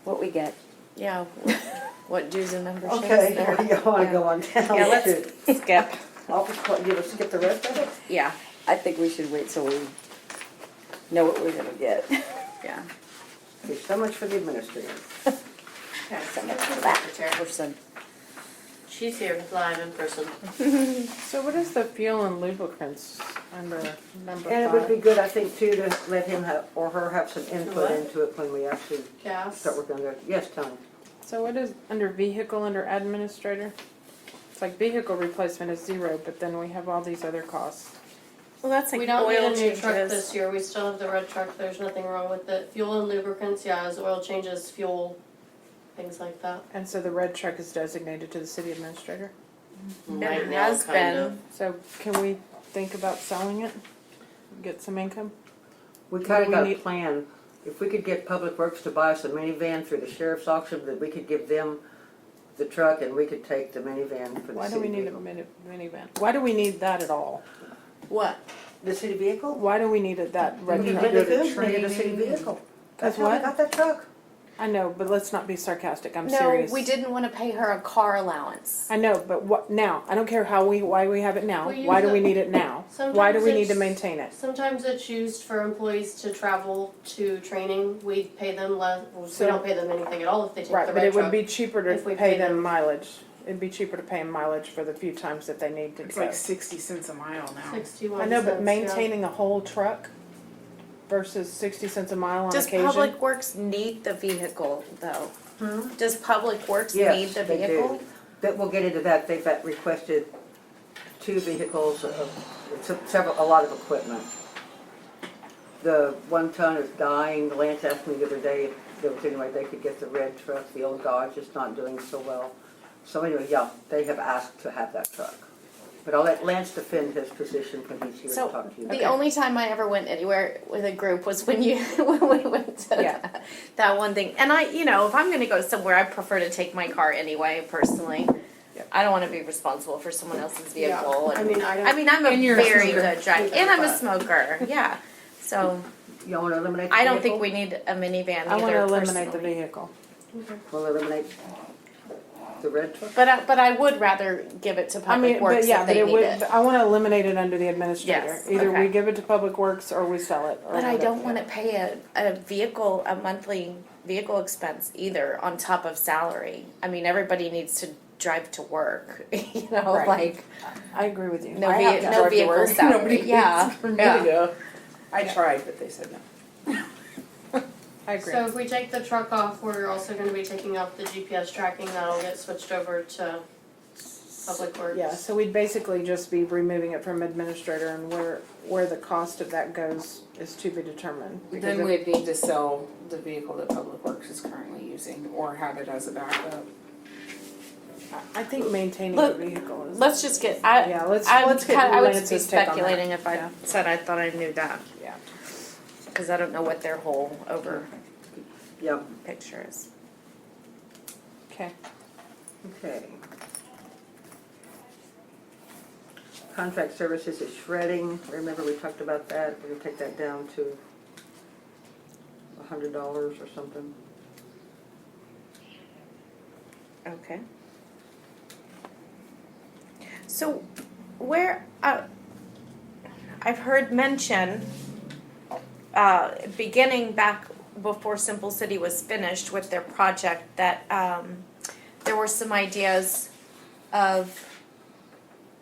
Speaker 4: What we get.
Speaker 2: yeah, what dues and memberships
Speaker 1: Okay,
Speaker 2: there.
Speaker 1: you want to go on down
Speaker 2: Yeah,
Speaker 1: to
Speaker 2: let's skip.
Speaker 1: office, what, you want to skip the rest of it?
Speaker 2: Yeah,
Speaker 4: I think we should wait till we know what we're gonna get.
Speaker 2: yeah.
Speaker 1: Okay, so much for the administrator.
Speaker 4: So much for that person.
Speaker 7: She's here live in person.
Speaker 5: So what is the fuel and lubricants under number
Speaker 1: And it would be
Speaker 5: 5?
Speaker 1: good, I think, too, to let him have, or her have some input
Speaker 3: What?
Speaker 1: into it when we actually
Speaker 3: Gas.
Speaker 1: start working on that. Yes, Tony?
Speaker 5: So what is under vehicle under administrator? It's like vehicle replacement is 0, but then we have all these other costs.
Speaker 2: Well, that's like
Speaker 3: We don't need
Speaker 2: oil
Speaker 3: a new truck
Speaker 2: changes.
Speaker 3: this year, we still have the red truck, there's nothing wrong with it. Fuel and lubricants, yeah, as oil changes, fuel, things like that.
Speaker 5: And so the red truck is designated to the city administrator.
Speaker 7: Right
Speaker 2: It
Speaker 7: now,
Speaker 2: has
Speaker 7: kind
Speaker 2: been.
Speaker 7: of.
Speaker 5: So can we think about selling it? Get some income?
Speaker 1: We
Speaker 5: What
Speaker 1: kinda
Speaker 5: do we
Speaker 1: got a
Speaker 5: need?
Speaker 1: plan, if we could get Public Works to buy us a minivan through the sheriff's auction, that we could give them the truck and we could take the minivan for the
Speaker 5: Why do
Speaker 1: city
Speaker 5: we need a
Speaker 1: vehicle.
Speaker 5: minivan? Why do we need that at all?
Speaker 2: What?
Speaker 1: The city vehicle?
Speaker 5: Why do we need it that red
Speaker 1: We
Speaker 5: truck?
Speaker 1: really do need a city vehicle. That's how we
Speaker 5: what?
Speaker 1: got that truck.
Speaker 5: I know, but let's not be sarcastic. I'm
Speaker 2: No,
Speaker 5: serious.
Speaker 2: we didn't want to pay her a car allowance.
Speaker 5: I know, but what now? I don't care why we have it now.
Speaker 3: We use
Speaker 5: Why do we
Speaker 3: it-
Speaker 5: need it now? Why do
Speaker 3: Sometimes
Speaker 5: we need to
Speaker 3: it's-
Speaker 5: maintain it?
Speaker 3: Sometimes it's used for employees to travel to training, we pay them less, we
Speaker 5: So-
Speaker 3: don't pay them anything at all if they take
Speaker 5: Right,
Speaker 3: the
Speaker 5: but
Speaker 3: red
Speaker 5: it would
Speaker 3: truck.
Speaker 5: be cheaper to
Speaker 3: if we
Speaker 5: pay
Speaker 3: pay
Speaker 5: them
Speaker 3: them.
Speaker 5: mileage. It'd be cheaper to pay them mileage for the few times that they need to
Speaker 6: It's
Speaker 5: go.
Speaker 6: like 60 cents a mile now.
Speaker 3: 61
Speaker 5: I know, but
Speaker 3: cents,
Speaker 5: maintaining a whole truck versus 60 cents a mile on
Speaker 2: Does
Speaker 5: occasion.
Speaker 2: Public Works need the vehicle though? Does Public Works need
Speaker 1: Yes,
Speaker 2: the
Speaker 1: they
Speaker 2: vehicle?
Speaker 1: do. But we'll get into that. They've requested 2 vehicles, a lot of equipment. The 1 ton is dying. Lance asked me the other day if there was any way they could get the red truck. The old Dodge is not doing so well. So anyway, yeah, they have asked to have that truck. But I'll let Lance defend his position when he's here to
Speaker 2: So
Speaker 1: talk to you.
Speaker 2: the only time I ever went anywhere with a group was when you when we went to
Speaker 5: Yeah.
Speaker 2: that one thing. And I, if I'm going to go somewhere, I prefer to take my car anyway. Personally,
Speaker 5: Yep.
Speaker 2: I don't want to be responsible for someone else's vehicle.
Speaker 3: I
Speaker 2: And,
Speaker 3: mean, I don't.
Speaker 2: I'm a
Speaker 6: And you're a
Speaker 2: very
Speaker 6: smoker.
Speaker 2: good driver, and I'm a smoker. Yeah, so
Speaker 1: You want to eliminate the
Speaker 2: I don't
Speaker 1: vehicle?
Speaker 2: think we need a minivan
Speaker 5: I want
Speaker 2: either.
Speaker 5: to eliminate the
Speaker 2: personally.
Speaker 5: vehicle.
Speaker 1: We'll eliminate the red truck?
Speaker 2: But I would rather give it to Public Works if
Speaker 5: but
Speaker 2: they
Speaker 5: it
Speaker 2: need
Speaker 5: would.
Speaker 2: it.
Speaker 5: I want to eliminate it under the administrator.
Speaker 2: Yes,
Speaker 5: Either
Speaker 2: okay.
Speaker 5: we give it to Public Works or we sell it. Or
Speaker 2: But I don't
Speaker 5: whatever.
Speaker 2: want to pay a monthly vehicle expense either on top of salary. I mean, everybody needs to drive to work,
Speaker 5: Right.
Speaker 2: like
Speaker 5: I agree with you.
Speaker 2: no,
Speaker 5: I have to
Speaker 2: no
Speaker 5: drive to
Speaker 2: vehicle
Speaker 5: work.
Speaker 2: salary.
Speaker 6: Nobody
Speaker 2: Yeah,
Speaker 6: pays for me
Speaker 2: yeah.
Speaker 6: to go. I tried, but they said no.
Speaker 5: I agree.
Speaker 3: So if we take the truck off, we're also gonna be taking off the GPS tracking, that'll get switched over to Public Works.
Speaker 5: Yeah, so we'd basically just be removing it from administrator, and where the cost of that goes is to be determined. Because
Speaker 6: Then
Speaker 5: if-
Speaker 6: we'd need to sell the vehicle that Public Works is currently using, or have it as a backup.
Speaker 5: I think maintaining
Speaker 2: Look,
Speaker 5: the vehicle is.
Speaker 2: Let's just get.
Speaker 5: Yeah, let's get
Speaker 2: I would be
Speaker 5: Lance's take on that.
Speaker 2: speculating if I
Speaker 5: Yeah.
Speaker 2: said I thought I knew that
Speaker 5: Yeah.
Speaker 2: because I don't know what their whole over
Speaker 1: Yeah,
Speaker 2: picture is.
Speaker 5: Okay.
Speaker 1: okay. Contract services is shredding. Remember we talked about that? We're gonna take that down to $100 or something.
Speaker 2: Okay. So, where I've heard mention, beginning back before Simple City was finished with their project, that there were some ideas of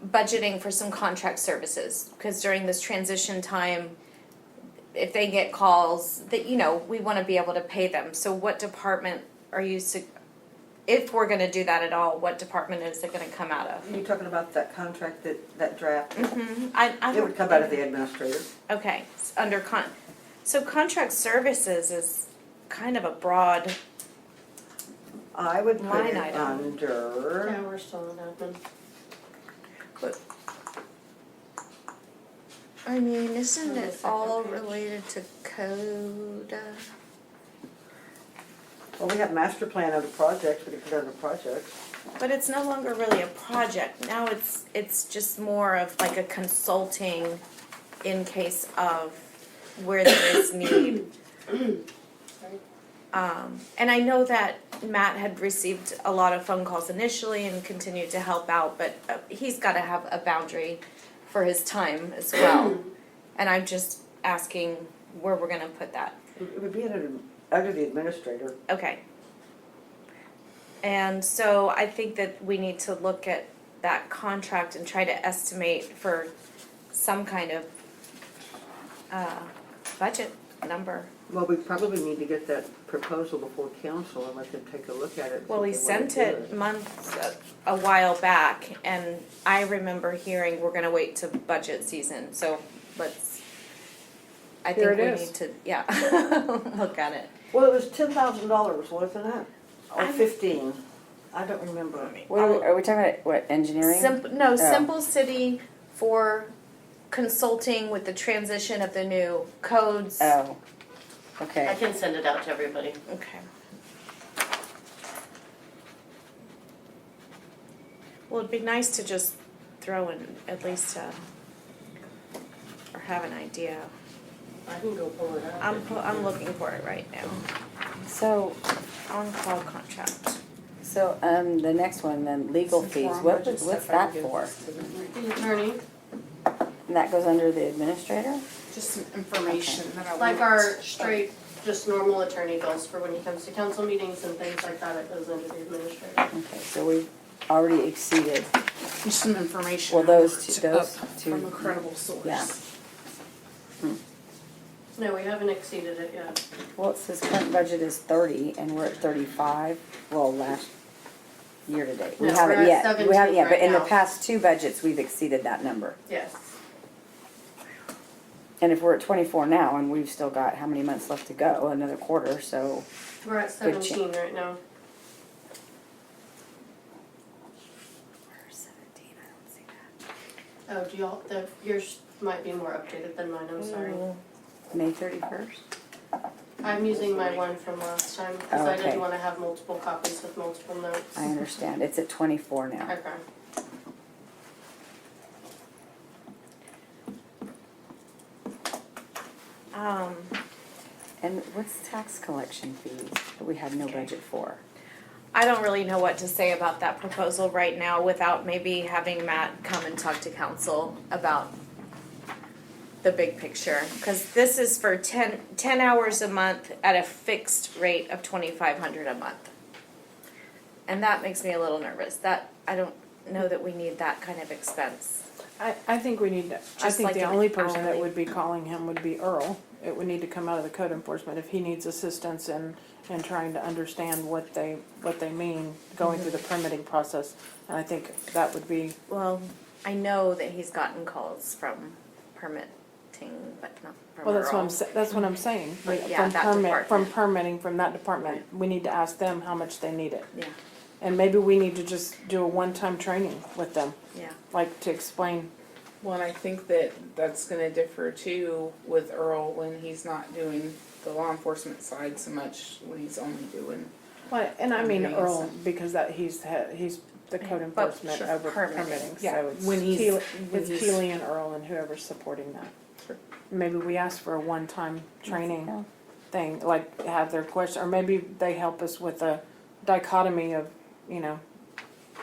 Speaker 2: budgeting for some contract services, because during this transition time, if they get calls, that we want to be able to pay them. So, what department are you? If we're going to do that at all, what department is it going to come out of?
Speaker 1: Are you talking about that contract, that draft?
Speaker 2: Mm-hmm. I
Speaker 1: It
Speaker 2: don't
Speaker 1: would come out of the administrator.
Speaker 2: Okay, it's under so contract services is kind of a broad.
Speaker 1: I would put
Speaker 2: Line
Speaker 1: it
Speaker 2: item.
Speaker 1: under,
Speaker 3: Yeah, we're still in admin.
Speaker 2: I mean, isn't
Speaker 3: On the
Speaker 2: it
Speaker 3: second
Speaker 2: all
Speaker 3: page.
Speaker 2: related to code?
Speaker 1: well, we have master plan under projects, we could put it under projects.
Speaker 2: But it's no longer really a project. Now it's just more of like a consulting in case of where there is need. And I know that Matt had received a lot of phone calls initially and continued to help out, but he's got to have a boundary for his time as well. And I'm just asking where we're going to put that.
Speaker 1: It would be under the administrator.
Speaker 2: Okay. And so I think that we need to look at that contract and try to estimate for some kind of budget number.
Speaker 1: Well, we probably need to get that proposal before council and let them take a look at it.
Speaker 2: Well, we
Speaker 1: if they wanna
Speaker 2: sent
Speaker 1: do
Speaker 2: it a while back, and I remember hearing we're gonna wait to budget season, so I
Speaker 5: Here
Speaker 2: think we
Speaker 5: it is.
Speaker 2: need to, yeah, look at it.
Speaker 1: Well, it was $10,000, wasn't it? Or
Speaker 2: I'm-
Speaker 1: 15? I don't remember.
Speaker 4: What are we talking about, what, engineering?
Speaker 2: Simple City for consulting with the transition of the new codes.
Speaker 4: Oh,
Speaker 7: I
Speaker 4: okay.
Speaker 7: can send it out to everybody.
Speaker 2: Okay. Well, it'd be nice to just throw in at least or have an idea.
Speaker 7: I can go pull it up.
Speaker 2: I'm looking for it right now.
Speaker 4: So,
Speaker 2: On-call contract.
Speaker 4: the next one, then, legal fees, what's that for?
Speaker 3: The attorney,
Speaker 4: And that goes under the administrator?
Speaker 6: Just some information that I want.
Speaker 3: like our straight, just normal attorney bills for when he comes to council meetings and things like that, it goes under the administrator.
Speaker 4: Okay, so we've already exceeded,
Speaker 6: Just some information.
Speaker 4: well, those
Speaker 6: From
Speaker 4: two,
Speaker 6: a credible source.
Speaker 4: yeah.
Speaker 3: No, we haven't exceeded it yet.
Speaker 4: Well, it says current budget is 30 and we're at 35, well, last year to date. We
Speaker 3: No,
Speaker 4: haven't
Speaker 3: we're at
Speaker 4: yet,
Speaker 3: 17
Speaker 4: we haven't yet, but
Speaker 3: right
Speaker 4: in the
Speaker 3: now.
Speaker 4: past two budgets, we've exceeded that number.
Speaker 3: Yes.
Speaker 4: And if we're at 24 now and we've still got how many months left to go, another quarter, so.
Speaker 3: We're at
Speaker 4: Good
Speaker 3: 17 right now.
Speaker 4: Where's 17? I don't see that.
Speaker 3: Oh, do y'all, yours might be more updated than mine, I'm sorry.
Speaker 4: May 31st?
Speaker 3: I'm using my one from last time, because
Speaker 4: Oh,
Speaker 3: I
Speaker 4: okay.
Speaker 3: didn't wanna have multiple copies with multiple notes.
Speaker 4: I understand, it's at 24 now.
Speaker 3: Okay.
Speaker 4: And what's tax collection fees that we have no budget for?
Speaker 2: I don't really know what to say about that proposal right now without maybe having Matt come and talk to council about the big picture. Cause this is for 10 hours a month at a fixed rate of $2,500 a month. And that makes me a little nervous. I don't know that we need that kind of expense.
Speaker 5: I think we need to, I
Speaker 2: Just
Speaker 5: think
Speaker 2: like
Speaker 5: the
Speaker 2: an
Speaker 5: only person that
Speaker 2: hourly.
Speaker 5: would be calling him would be Earl. It would need to come out of the code enforcement if he needs assistance in trying to understand what they mean going through the permitting process. And I think that would be,
Speaker 2: Well, I know that he's gotten calls from permitting, but not from
Speaker 5: well, that's what
Speaker 2: Earl.
Speaker 5: that's what I'm saying.
Speaker 2: Yeah,
Speaker 5: From
Speaker 2: that
Speaker 5: from
Speaker 2: department.
Speaker 5: permitting from that department, we need to ask them how much they need it.
Speaker 2: Yeah,
Speaker 5: And maybe we need to just do a one-time training with them,
Speaker 2: yeah.
Speaker 5: like to explain.
Speaker 6: Well, and I think that that's gonna differ too with Earl when he's not doing the law enforcement side so much, when he's only doing.
Speaker 5: Well, and I mean
Speaker 6: Permitting,
Speaker 5: Earl,
Speaker 6: so-
Speaker 5: because that he's the code
Speaker 2: But
Speaker 5: enforcement
Speaker 2: sure,
Speaker 5: over
Speaker 2: permitting.
Speaker 5: permitting,
Speaker 6: Yeah,
Speaker 5: so it's
Speaker 6: when he's-
Speaker 5: Keely,
Speaker 6: when
Speaker 5: it's
Speaker 6: he's-
Speaker 5: Keely and Earl and whoever's supporting that.
Speaker 6: Sure.
Speaker 5: Maybe we ask for a one-time
Speaker 4: Yeah.
Speaker 5: training thing, like have their question, or maybe they help us with a dichotomy of,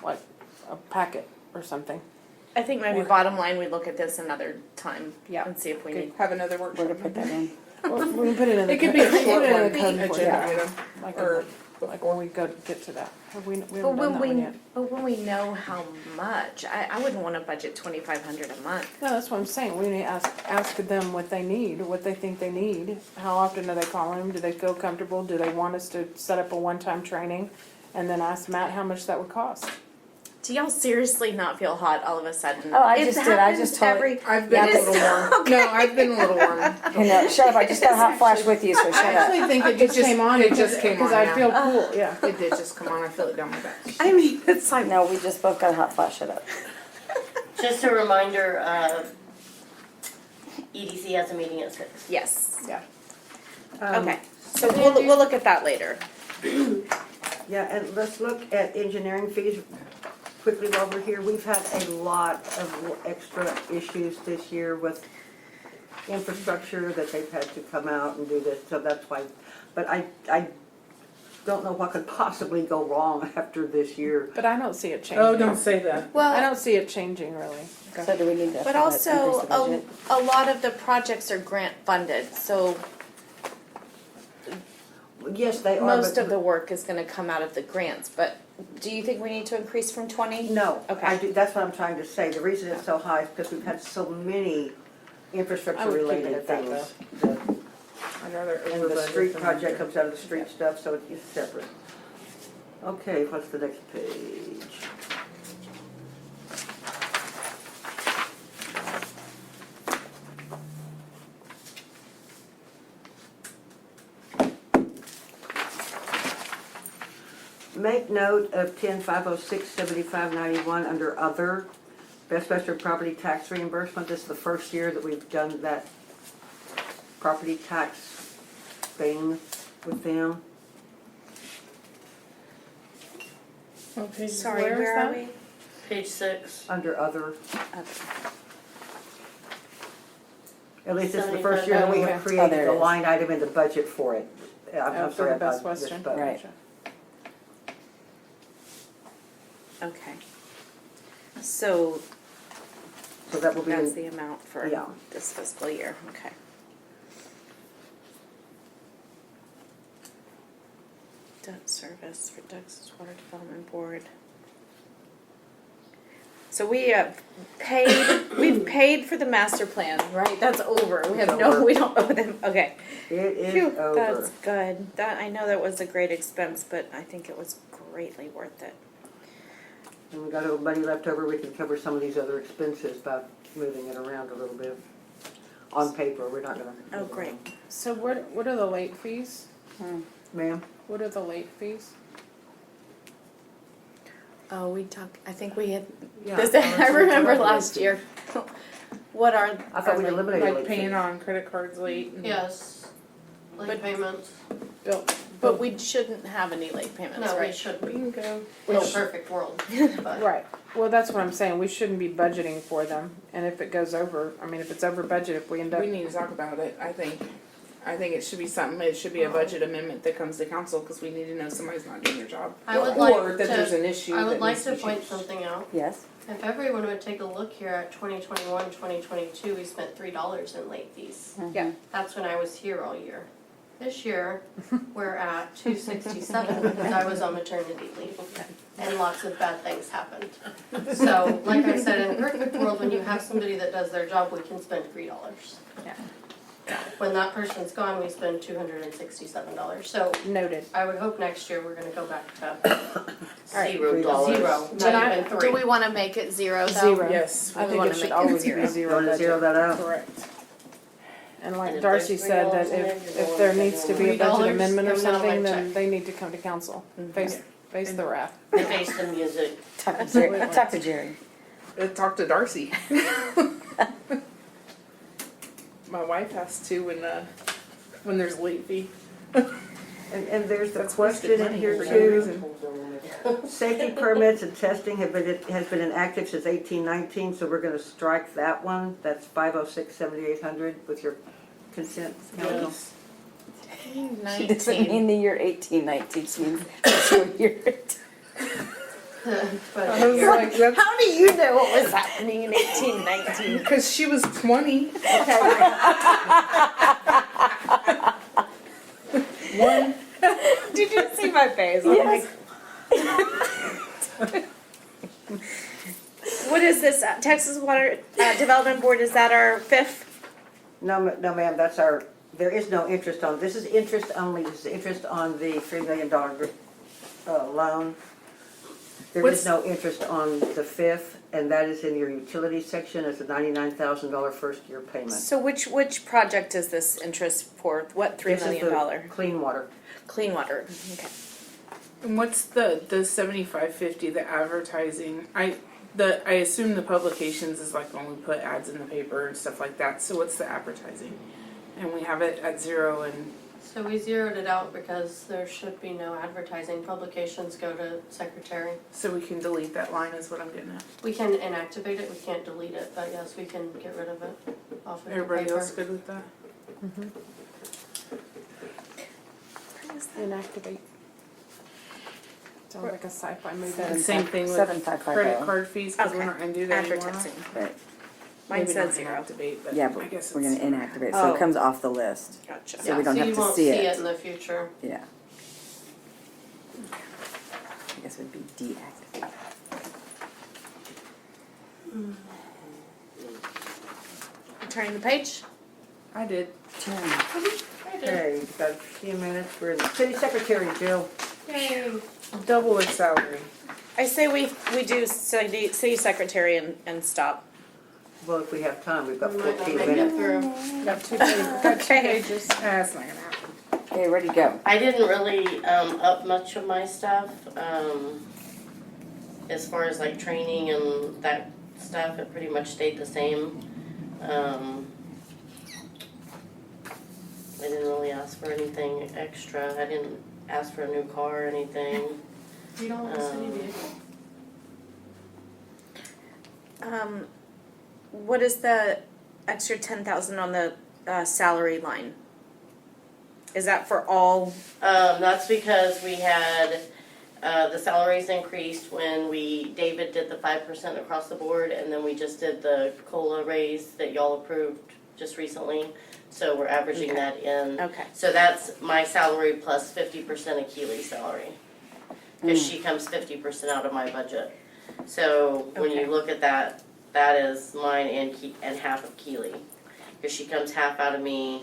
Speaker 5: like a packet or something.
Speaker 2: I think maybe
Speaker 6: Or-
Speaker 2: bottom line, we look at this another time
Speaker 5: Yeah.
Speaker 2: and see if we
Speaker 6: Could
Speaker 2: need.
Speaker 6: have another
Speaker 4: Where
Speaker 6: workshop.
Speaker 4: to put that in?
Speaker 5: Well, we can put it in the.
Speaker 6: It could be a
Speaker 5: put it
Speaker 6: short
Speaker 5: in the
Speaker 6: one,
Speaker 5: code
Speaker 6: agenda
Speaker 5: enforcement,
Speaker 6: item,
Speaker 5: like
Speaker 6: or
Speaker 5: like when we get to that. We
Speaker 2: But
Speaker 5: haven't done
Speaker 2: when
Speaker 5: that one
Speaker 2: we,
Speaker 5: yet.
Speaker 2: but when we know how much, I wouldn't wanna budget $2,500 a month.
Speaker 5: No, that's what I'm saying. We need to ask them what they need, what they think they need. How often do they call them? Do they feel comfortable? Do they want us to set up a one-time training? And then ask Matt how much that would cost.
Speaker 2: Do y'all seriously not feel hot all of a sudden?
Speaker 4: Oh, I
Speaker 2: It
Speaker 4: just did. I
Speaker 2: happens
Speaker 4: just totally-
Speaker 6: I've been a
Speaker 2: It is-
Speaker 6: little warm. No, I've been a little warm.
Speaker 4: Shut up, I just got a hot flash with you, so
Speaker 5: I
Speaker 4: shut up.
Speaker 5: actually think it just came on.
Speaker 6: It just came
Speaker 5: Because
Speaker 6: on,
Speaker 5: I
Speaker 6: yeah.
Speaker 5: feel cool, yeah.
Speaker 6: It did just come on, I feel it down my back.
Speaker 2: I mean, it's like,
Speaker 4: No, we just both got a hot flash, shut up.
Speaker 7: Just a reminder, EDC has a meeting at 6.
Speaker 2: yes,
Speaker 5: Yeah.
Speaker 2: okay, so we'll look at that later.
Speaker 1: Yeah, and let's look at engineering fees quickly while we're here. We've had a lot of extra issues this year with infrastructure that they've had to come out and do this, so that's why. But I don't know what could possibly go wrong after this year.
Speaker 5: But I don't see it changing.
Speaker 6: Oh, don't say that.
Speaker 5: I
Speaker 2: Well,
Speaker 5: don't see it changing really.
Speaker 4: So do we need to?
Speaker 2: but
Speaker 4: increase
Speaker 2: also,
Speaker 4: the budget?
Speaker 2: a lot of the projects are grant funded, so
Speaker 1: Yes, they are.
Speaker 2: most
Speaker 1: but-
Speaker 2: of the work is gonna come out of the grants, but do you think we need to increase from 20?
Speaker 1: No,
Speaker 2: Okay.
Speaker 1: I do, that's what I'm trying to say. The reason it's so high is because we've had so many infrastructure
Speaker 5: I would keep it
Speaker 1: related
Speaker 5: at that,
Speaker 1: things.
Speaker 6: I'd rather
Speaker 1: And the
Speaker 6: overbudget
Speaker 1: street
Speaker 6: than
Speaker 1: project
Speaker 6: under.
Speaker 1: comes out of the street stuff, so it's separate. Okay, what's the next page? make note of 10-506-7591 under other, Best Western property tax reimbursement. This is the first year that we've done that property tax thing with them.
Speaker 5: Okay,
Speaker 2: Sorry, where are we?
Speaker 7: Page 6.
Speaker 1: Under other.
Speaker 2: Okay.
Speaker 1: At least this is the first year that we have
Speaker 5: Okay.
Speaker 4: Oh,
Speaker 1: created
Speaker 4: there
Speaker 1: the
Speaker 4: it is.
Speaker 1: line item in the budget for it. I'm
Speaker 5: For
Speaker 1: sorry
Speaker 5: the
Speaker 1: about
Speaker 5: Best
Speaker 1: this,
Speaker 5: Western.
Speaker 1: but-
Speaker 4: Right.
Speaker 2: Okay. So
Speaker 1: So that will be,
Speaker 2: that's the amount for
Speaker 1: Yeah.
Speaker 2: this fiscal year, okay. Debt service for Texas Water Development Board. So we have paid, we've paid for the master plan, right? That's over. We have
Speaker 1: It's
Speaker 2: no,
Speaker 1: over.
Speaker 2: we don't owe them, okay.
Speaker 1: it
Speaker 2: Phew,
Speaker 1: is over.
Speaker 2: that's good. That, I know that was a great expense, but I think it was greatly worth it.
Speaker 1: And we got a little money left over, we can cover some of these other expenses by moving it around a little bit. On paper, we're not gonna.
Speaker 2: Oh, great.
Speaker 5: So what are the late fees?
Speaker 1: Ma'am?
Speaker 5: What are the late fees?
Speaker 2: Oh, we talked, I think we had,
Speaker 1: Yeah,
Speaker 2: this,
Speaker 1: let's
Speaker 2: I
Speaker 1: look
Speaker 2: remember
Speaker 1: at
Speaker 2: last
Speaker 1: it.
Speaker 2: year. What are,
Speaker 1: I thought we
Speaker 5: Like-
Speaker 1: eliminated
Speaker 5: Like
Speaker 1: late
Speaker 5: paying
Speaker 1: fees.
Speaker 5: on credit cards late and
Speaker 3: Yes, late
Speaker 2: But-
Speaker 3: payments.
Speaker 5: bill.
Speaker 2: but we shouldn't have any late payments,
Speaker 3: No, we
Speaker 2: right?
Speaker 3: shouldn't be.
Speaker 5: Okay.
Speaker 3: No perfect world, but.
Speaker 5: Right, well, that's what I'm saying, we shouldn't be budgeting for them, and if it goes over, I mean, if it's over budget, if we end up.
Speaker 6: We need to talk about it, I think. I think it should be something, it should be a budget amendment that comes to council, cause we need to know somebody's not doing their job.
Speaker 3: I would
Speaker 6: Or
Speaker 3: like
Speaker 6: that there's
Speaker 3: to,
Speaker 6: an issue
Speaker 3: I
Speaker 6: that
Speaker 3: would like
Speaker 6: needs
Speaker 3: to
Speaker 6: to be
Speaker 3: point
Speaker 6: changed.
Speaker 3: something out.
Speaker 4: Yes?
Speaker 3: If everyone would take a look here at 2021, 2022, we spent $3 in late fees.
Speaker 5: Yeah.
Speaker 3: That's when I was here all year. This year, we're at $267 because I was on maternity leave and lots of bad things happened. So, like I said, in a perfect world, when you have somebody that does their job, we can spend $3.
Speaker 2: Yeah.
Speaker 3: When that person's gone, we spend $267. So
Speaker 5: Noted.
Speaker 3: I would hope next year we're gonna go back to
Speaker 2: right.
Speaker 7: $0.
Speaker 3: zero,
Speaker 2: Do
Speaker 3: not even
Speaker 2: do
Speaker 3: 3.
Speaker 2: we wanna make it zero though?
Speaker 5: Zero.
Speaker 6: Yes,
Speaker 5: I
Speaker 2: We
Speaker 5: think
Speaker 2: wanna
Speaker 5: it should
Speaker 2: make it
Speaker 5: always
Speaker 2: zero.
Speaker 5: be
Speaker 1: You
Speaker 5: zero
Speaker 1: wanna zero
Speaker 5: budget.
Speaker 1: that out?
Speaker 5: Correct. And
Speaker 7: And
Speaker 5: like
Speaker 7: if
Speaker 5: Darcy
Speaker 7: there's
Speaker 5: said, that
Speaker 7: $3 in there,
Speaker 5: if
Speaker 7: you're
Speaker 5: there
Speaker 7: going
Speaker 5: needs to be a
Speaker 3: $3
Speaker 5: budget amendment or
Speaker 3: coming out of my
Speaker 5: something, then
Speaker 3: check.
Speaker 5: they need to come to council, face the wrath.
Speaker 7: Face the music.
Speaker 4: Talk to Jerry. Talk to Jerry.
Speaker 6: talk to Darcy. My wife has to when there's late fee.
Speaker 1: And there's the
Speaker 6: That's wasted
Speaker 1: question in
Speaker 6: money
Speaker 1: here
Speaker 6: for no
Speaker 1: too.
Speaker 6: reason.
Speaker 1: Safety permits and testing has been inactive since 1819, so we're gonna strike that one. That's 506-7800 with your consent, council.
Speaker 6: Yes.
Speaker 4: She doesn't mean the year 1819, she means the year.
Speaker 3: But
Speaker 6: I was like, that's
Speaker 2: How do you know what was happening in 1819?
Speaker 6: because she was 20. One.
Speaker 2: Did you see my face? I'm
Speaker 4: Yes.
Speaker 2: like- What is this, Texas Water Development Board, is that our fifth?
Speaker 1: No, no ma'am, there is no interest on, this is interest only, this is interest on the $3 million loan. There is no interest on the fifth, and that is in your utility section, it's a $99,000 first year payment.
Speaker 2: So which project is this interest for? What $3
Speaker 1: This is
Speaker 2: million?
Speaker 1: the clean water.
Speaker 2: Clean water, okay.
Speaker 6: And what's the 7550, the advertising? I assume the publications is like when we put ads in the paper and stuff like that. So what's the advertising? And we have it at 0 and
Speaker 3: So we zeroed it out because there should be no advertising. Publications go to secretary.
Speaker 6: so we can delete that line is what I'm getting at.
Speaker 3: We can inactivate it, we can't delete it, but yes, we can get rid of it off of the
Speaker 6: Everybody
Speaker 3: paper.
Speaker 6: else good with that?
Speaker 5: Inactivate. Sounds like a sci-fi movie.
Speaker 6: And same thing with
Speaker 4: 7550.
Speaker 6: credit card fees because we're
Speaker 2: Okay.
Speaker 6: not going to do that anymore.
Speaker 2: Advertising.
Speaker 4: Right.
Speaker 2: Mine
Speaker 6: Maybe
Speaker 2: says
Speaker 6: not
Speaker 2: 0.
Speaker 6: inactivate, but
Speaker 4: Yeah,
Speaker 6: I
Speaker 4: but
Speaker 6: guess
Speaker 4: we're gonna
Speaker 6: it's
Speaker 4: inactivate, so
Speaker 2: Oh.
Speaker 4: it comes off the list.
Speaker 2: Gotcha.
Speaker 4: So we don't have
Speaker 3: you
Speaker 4: to
Speaker 3: won't
Speaker 4: see
Speaker 3: see
Speaker 4: it.
Speaker 3: it in the future.
Speaker 4: Yeah. I guess it would be deactivated.
Speaker 2: Turning the page?
Speaker 6: I did.
Speaker 1: Okay, we've got a few minutes for the city secretary, Jill.
Speaker 6: Double its salary.
Speaker 2: I say we do city secretary and stop.
Speaker 1: Well, if we have time, we've got
Speaker 3: We might not
Speaker 1: 14
Speaker 3: make it
Speaker 1: minutes.
Speaker 3: through.
Speaker 5: Got 2 pages. Got 2
Speaker 2: Okay.
Speaker 5: pages.
Speaker 6: That's not going to happen.
Speaker 4: Okay, ready to go.
Speaker 7: I didn't really, up much of my stuff, as far as like training and that stuff, it pretty much stayed the same. I didn't really ask for anything extra, I didn't ask for a new car or anything.
Speaker 3: You don't want a city vehicle?
Speaker 2: What is the extra 10,000 on the salary line? Is that for all?
Speaker 7: That's because we had, the salaries increased when David did the 5% across the board, and then we just did the COLA raise that y'all approved just recently. So we're averaging that in.
Speaker 2: Okay.
Speaker 7: So that's my salary plus 50% of Keely's salary. Because she comes 50% out of my budget. So when
Speaker 2: Okay.
Speaker 7: you look at that, that is mine and half of Keely. Because she comes half out of me,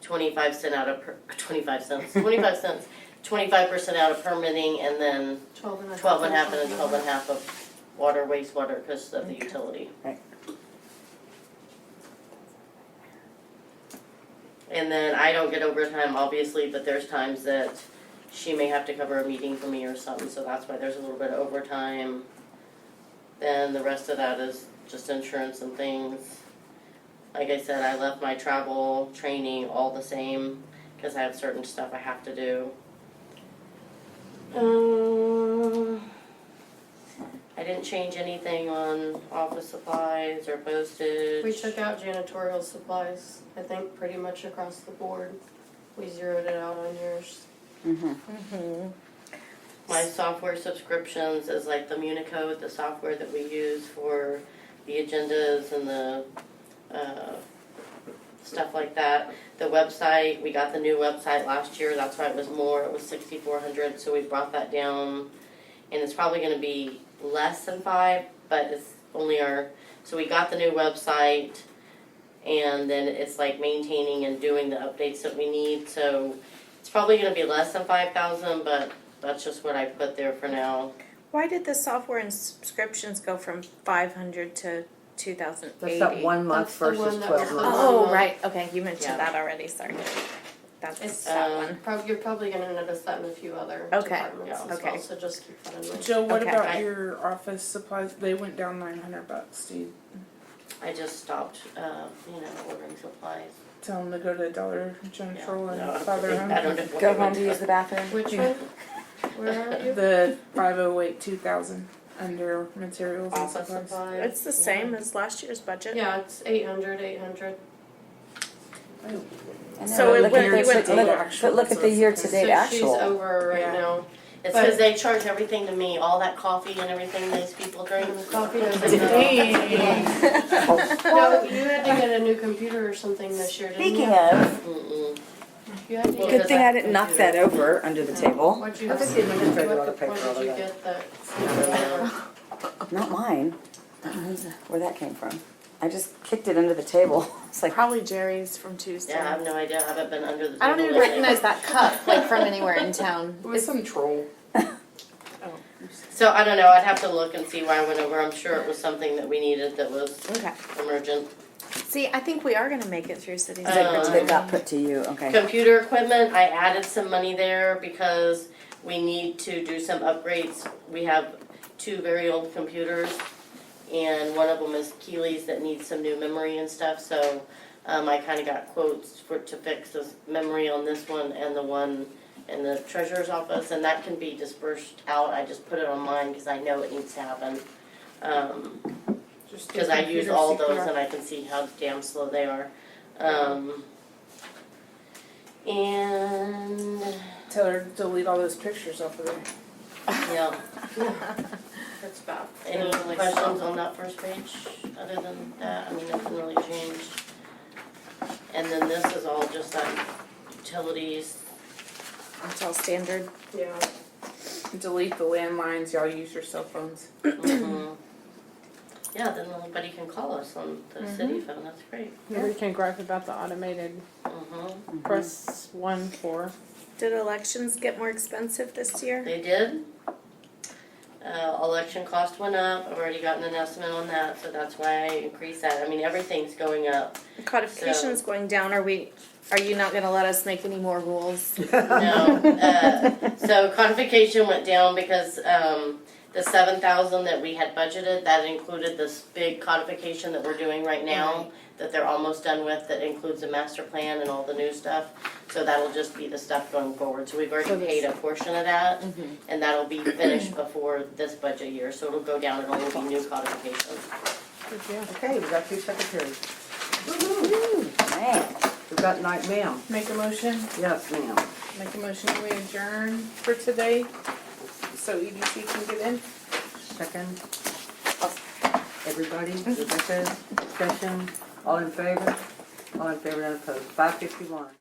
Speaker 7: 25 cents, 25% out of permitting, and then
Speaker 3: 12 and a half.
Speaker 7: 12 and a half and then 12 and a half of water, wastewater because of the utility.
Speaker 4: Right.
Speaker 7: And then I don't get overtime, obviously, but there's times that she may have to cover a meeting for me or something, so that's why there's a little bit of overtime. Then the rest of that is just insurance and things. Like I said, I left my travel, training all the same, because I have certain stuff I have to do. I didn't change anything on office supplies or postage.
Speaker 3: We took out janitorial supplies, I think, pretty much across the board. We zeroed it out on yours.
Speaker 7: My software subscriptions is like the Municode, the software that we use for the agendas and the stuff like that. The website, we got the new website last year, that's why it was more, it was 6,400, so we brought that down. And it's probably gonna be less than 5, but it's only so we got the new website, and then it's like maintaining and doing the updates that we need, so it's probably gonna be less than 5,000, but that's just what I put there for now.
Speaker 2: Why did the software and subscriptions go from 500 to 2,080?
Speaker 1: That's that 1 month
Speaker 3: That's the
Speaker 1: versus
Speaker 3: one that
Speaker 1: 12
Speaker 3: was
Speaker 1: months.
Speaker 2: Oh, right. Okay, you mentioned
Speaker 7: Yeah.
Speaker 2: that already. Sorry. That's
Speaker 3: It's,
Speaker 2: that one.
Speaker 3: You're probably gonna notice that in a few other
Speaker 2: Okay.
Speaker 3: departments as
Speaker 2: Okay.
Speaker 3: well, so just keep that in mind.
Speaker 6: Joe, what
Speaker 2: Okay.
Speaker 6: about your office supplies? They went down $900. Do you
Speaker 7: I just stopped, ordering supplies.
Speaker 6: tell them to go to Dollar General
Speaker 7: Yeah,
Speaker 6: and
Speaker 7: no,
Speaker 6: buy their
Speaker 7: I
Speaker 6: own?
Speaker 7: don't know.
Speaker 4: Go home to use the bathroom.
Speaker 3: Which one? Where are you?
Speaker 6: The 508 2000 under materials and
Speaker 7: Office
Speaker 6: supplies.
Speaker 7: supplies.
Speaker 2: It's the same as last year's budget.
Speaker 3: Yeah, it's 800.
Speaker 4: I know,
Speaker 2: So it
Speaker 4: look
Speaker 2: went-
Speaker 4: at the-
Speaker 2: you went
Speaker 4: look-
Speaker 6: actual,
Speaker 4: Look at the year-to-date
Speaker 3: So she's
Speaker 4: actual.
Speaker 3: over right
Speaker 6: Yeah.
Speaker 3: now.
Speaker 7: It's
Speaker 3: But-
Speaker 7: because they charge everything to me, all that coffee and everything these people drink.
Speaker 3: Coffee doesn't go.
Speaker 6: Dang.
Speaker 3: No, you had to get a new computer or something this year, didn't you?
Speaker 4: Speaking of,
Speaker 7: Mm-mm.
Speaker 3: You had to
Speaker 7: Well,
Speaker 3: get.
Speaker 4: good thing I didn't knock that over under the table.
Speaker 3: What'd you,
Speaker 1: I think you need to figure out a
Speaker 3: what
Speaker 1: paper
Speaker 3: did
Speaker 1: over
Speaker 3: you
Speaker 1: there.
Speaker 3: get that?
Speaker 4: Not mine. I don't know where that came from. I just kicked it under the table. It's like,
Speaker 2: Probably Jerry's from Tuesday.
Speaker 7: Yeah, I have no idea, I haven't been under the table.
Speaker 2: I don't even
Speaker 7: lately.
Speaker 2: recognize that cup like from anywhere in town.
Speaker 6: It was some troll.
Speaker 7: So I don't know, I'd have to look and see why I went over, I'm sure it was something that we needed that was
Speaker 2: Okay.
Speaker 7: emergent.
Speaker 2: See, I think we are gonna make it through city.
Speaker 4: that got put to you, okay.
Speaker 7: Computer equipment, I added some money there because we need to do some upgrades. We have 2 very old computers, and one of them is Keely's that needs some new memory and stuff, so I kinda got quotes to fix the memory on this one and the one in the treasurer's office, and that can be dispersed out. I just put it on mine because I know it needs to happen.
Speaker 6: Just do
Speaker 7: Because I use
Speaker 6: computer
Speaker 7: all
Speaker 6: CPR.
Speaker 7: those and I can see how damn slow they are. And,
Speaker 6: Tell her to delete all those pictures off of there.
Speaker 7: yeah,
Speaker 3: That's bad.
Speaker 7: any questions on that first page, other than that, I mean, nothing really changed. And then this is all just like utilities.
Speaker 2: It's all standard.
Speaker 3: Yeah.
Speaker 6: Delete the landlines. Y'all use your cell phones.
Speaker 7: Mhm. Yeah, then nobody can call us on the city phone, that's great.
Speaker 5: Nobody can gripe about the automated
Speaker 7: Mhm.
Speaker 5: press 1 for.
Speaker 2: Did elections get more expensive this year?
Speaker 7: They did. Election cost went up, I've already gotten an estimate on that, so that's why I increased that. I mean, everything's going up.
Speaker 2: Codification's going down, are you not gonna let us make any more rules?
Speaker 7: No, so codification went down because, the 7,000 that we had budgeted, that included this big codification that we're doing right now, that they're almost done with, that includes the master plan and all the new stuff. So that'll just be the stuff going forward, so we've already paid a portion of that, and that'll be finished before this budget year, so it'll go down and only be new codification.
Speaker 1: Okay, we got two secretaries.
Speaker 4: Man.
Speaker 1: We've got night mail.
Speaker 5: Make a motion,
Speaker 1: Yes, ma'am.
Speaker 5: make a motion, we adjourn for today, so EDC can get in.
Speaker 1: Second. Everybody, Rebecca, discussion, all in favor? All in favor, none opposed. 5:51.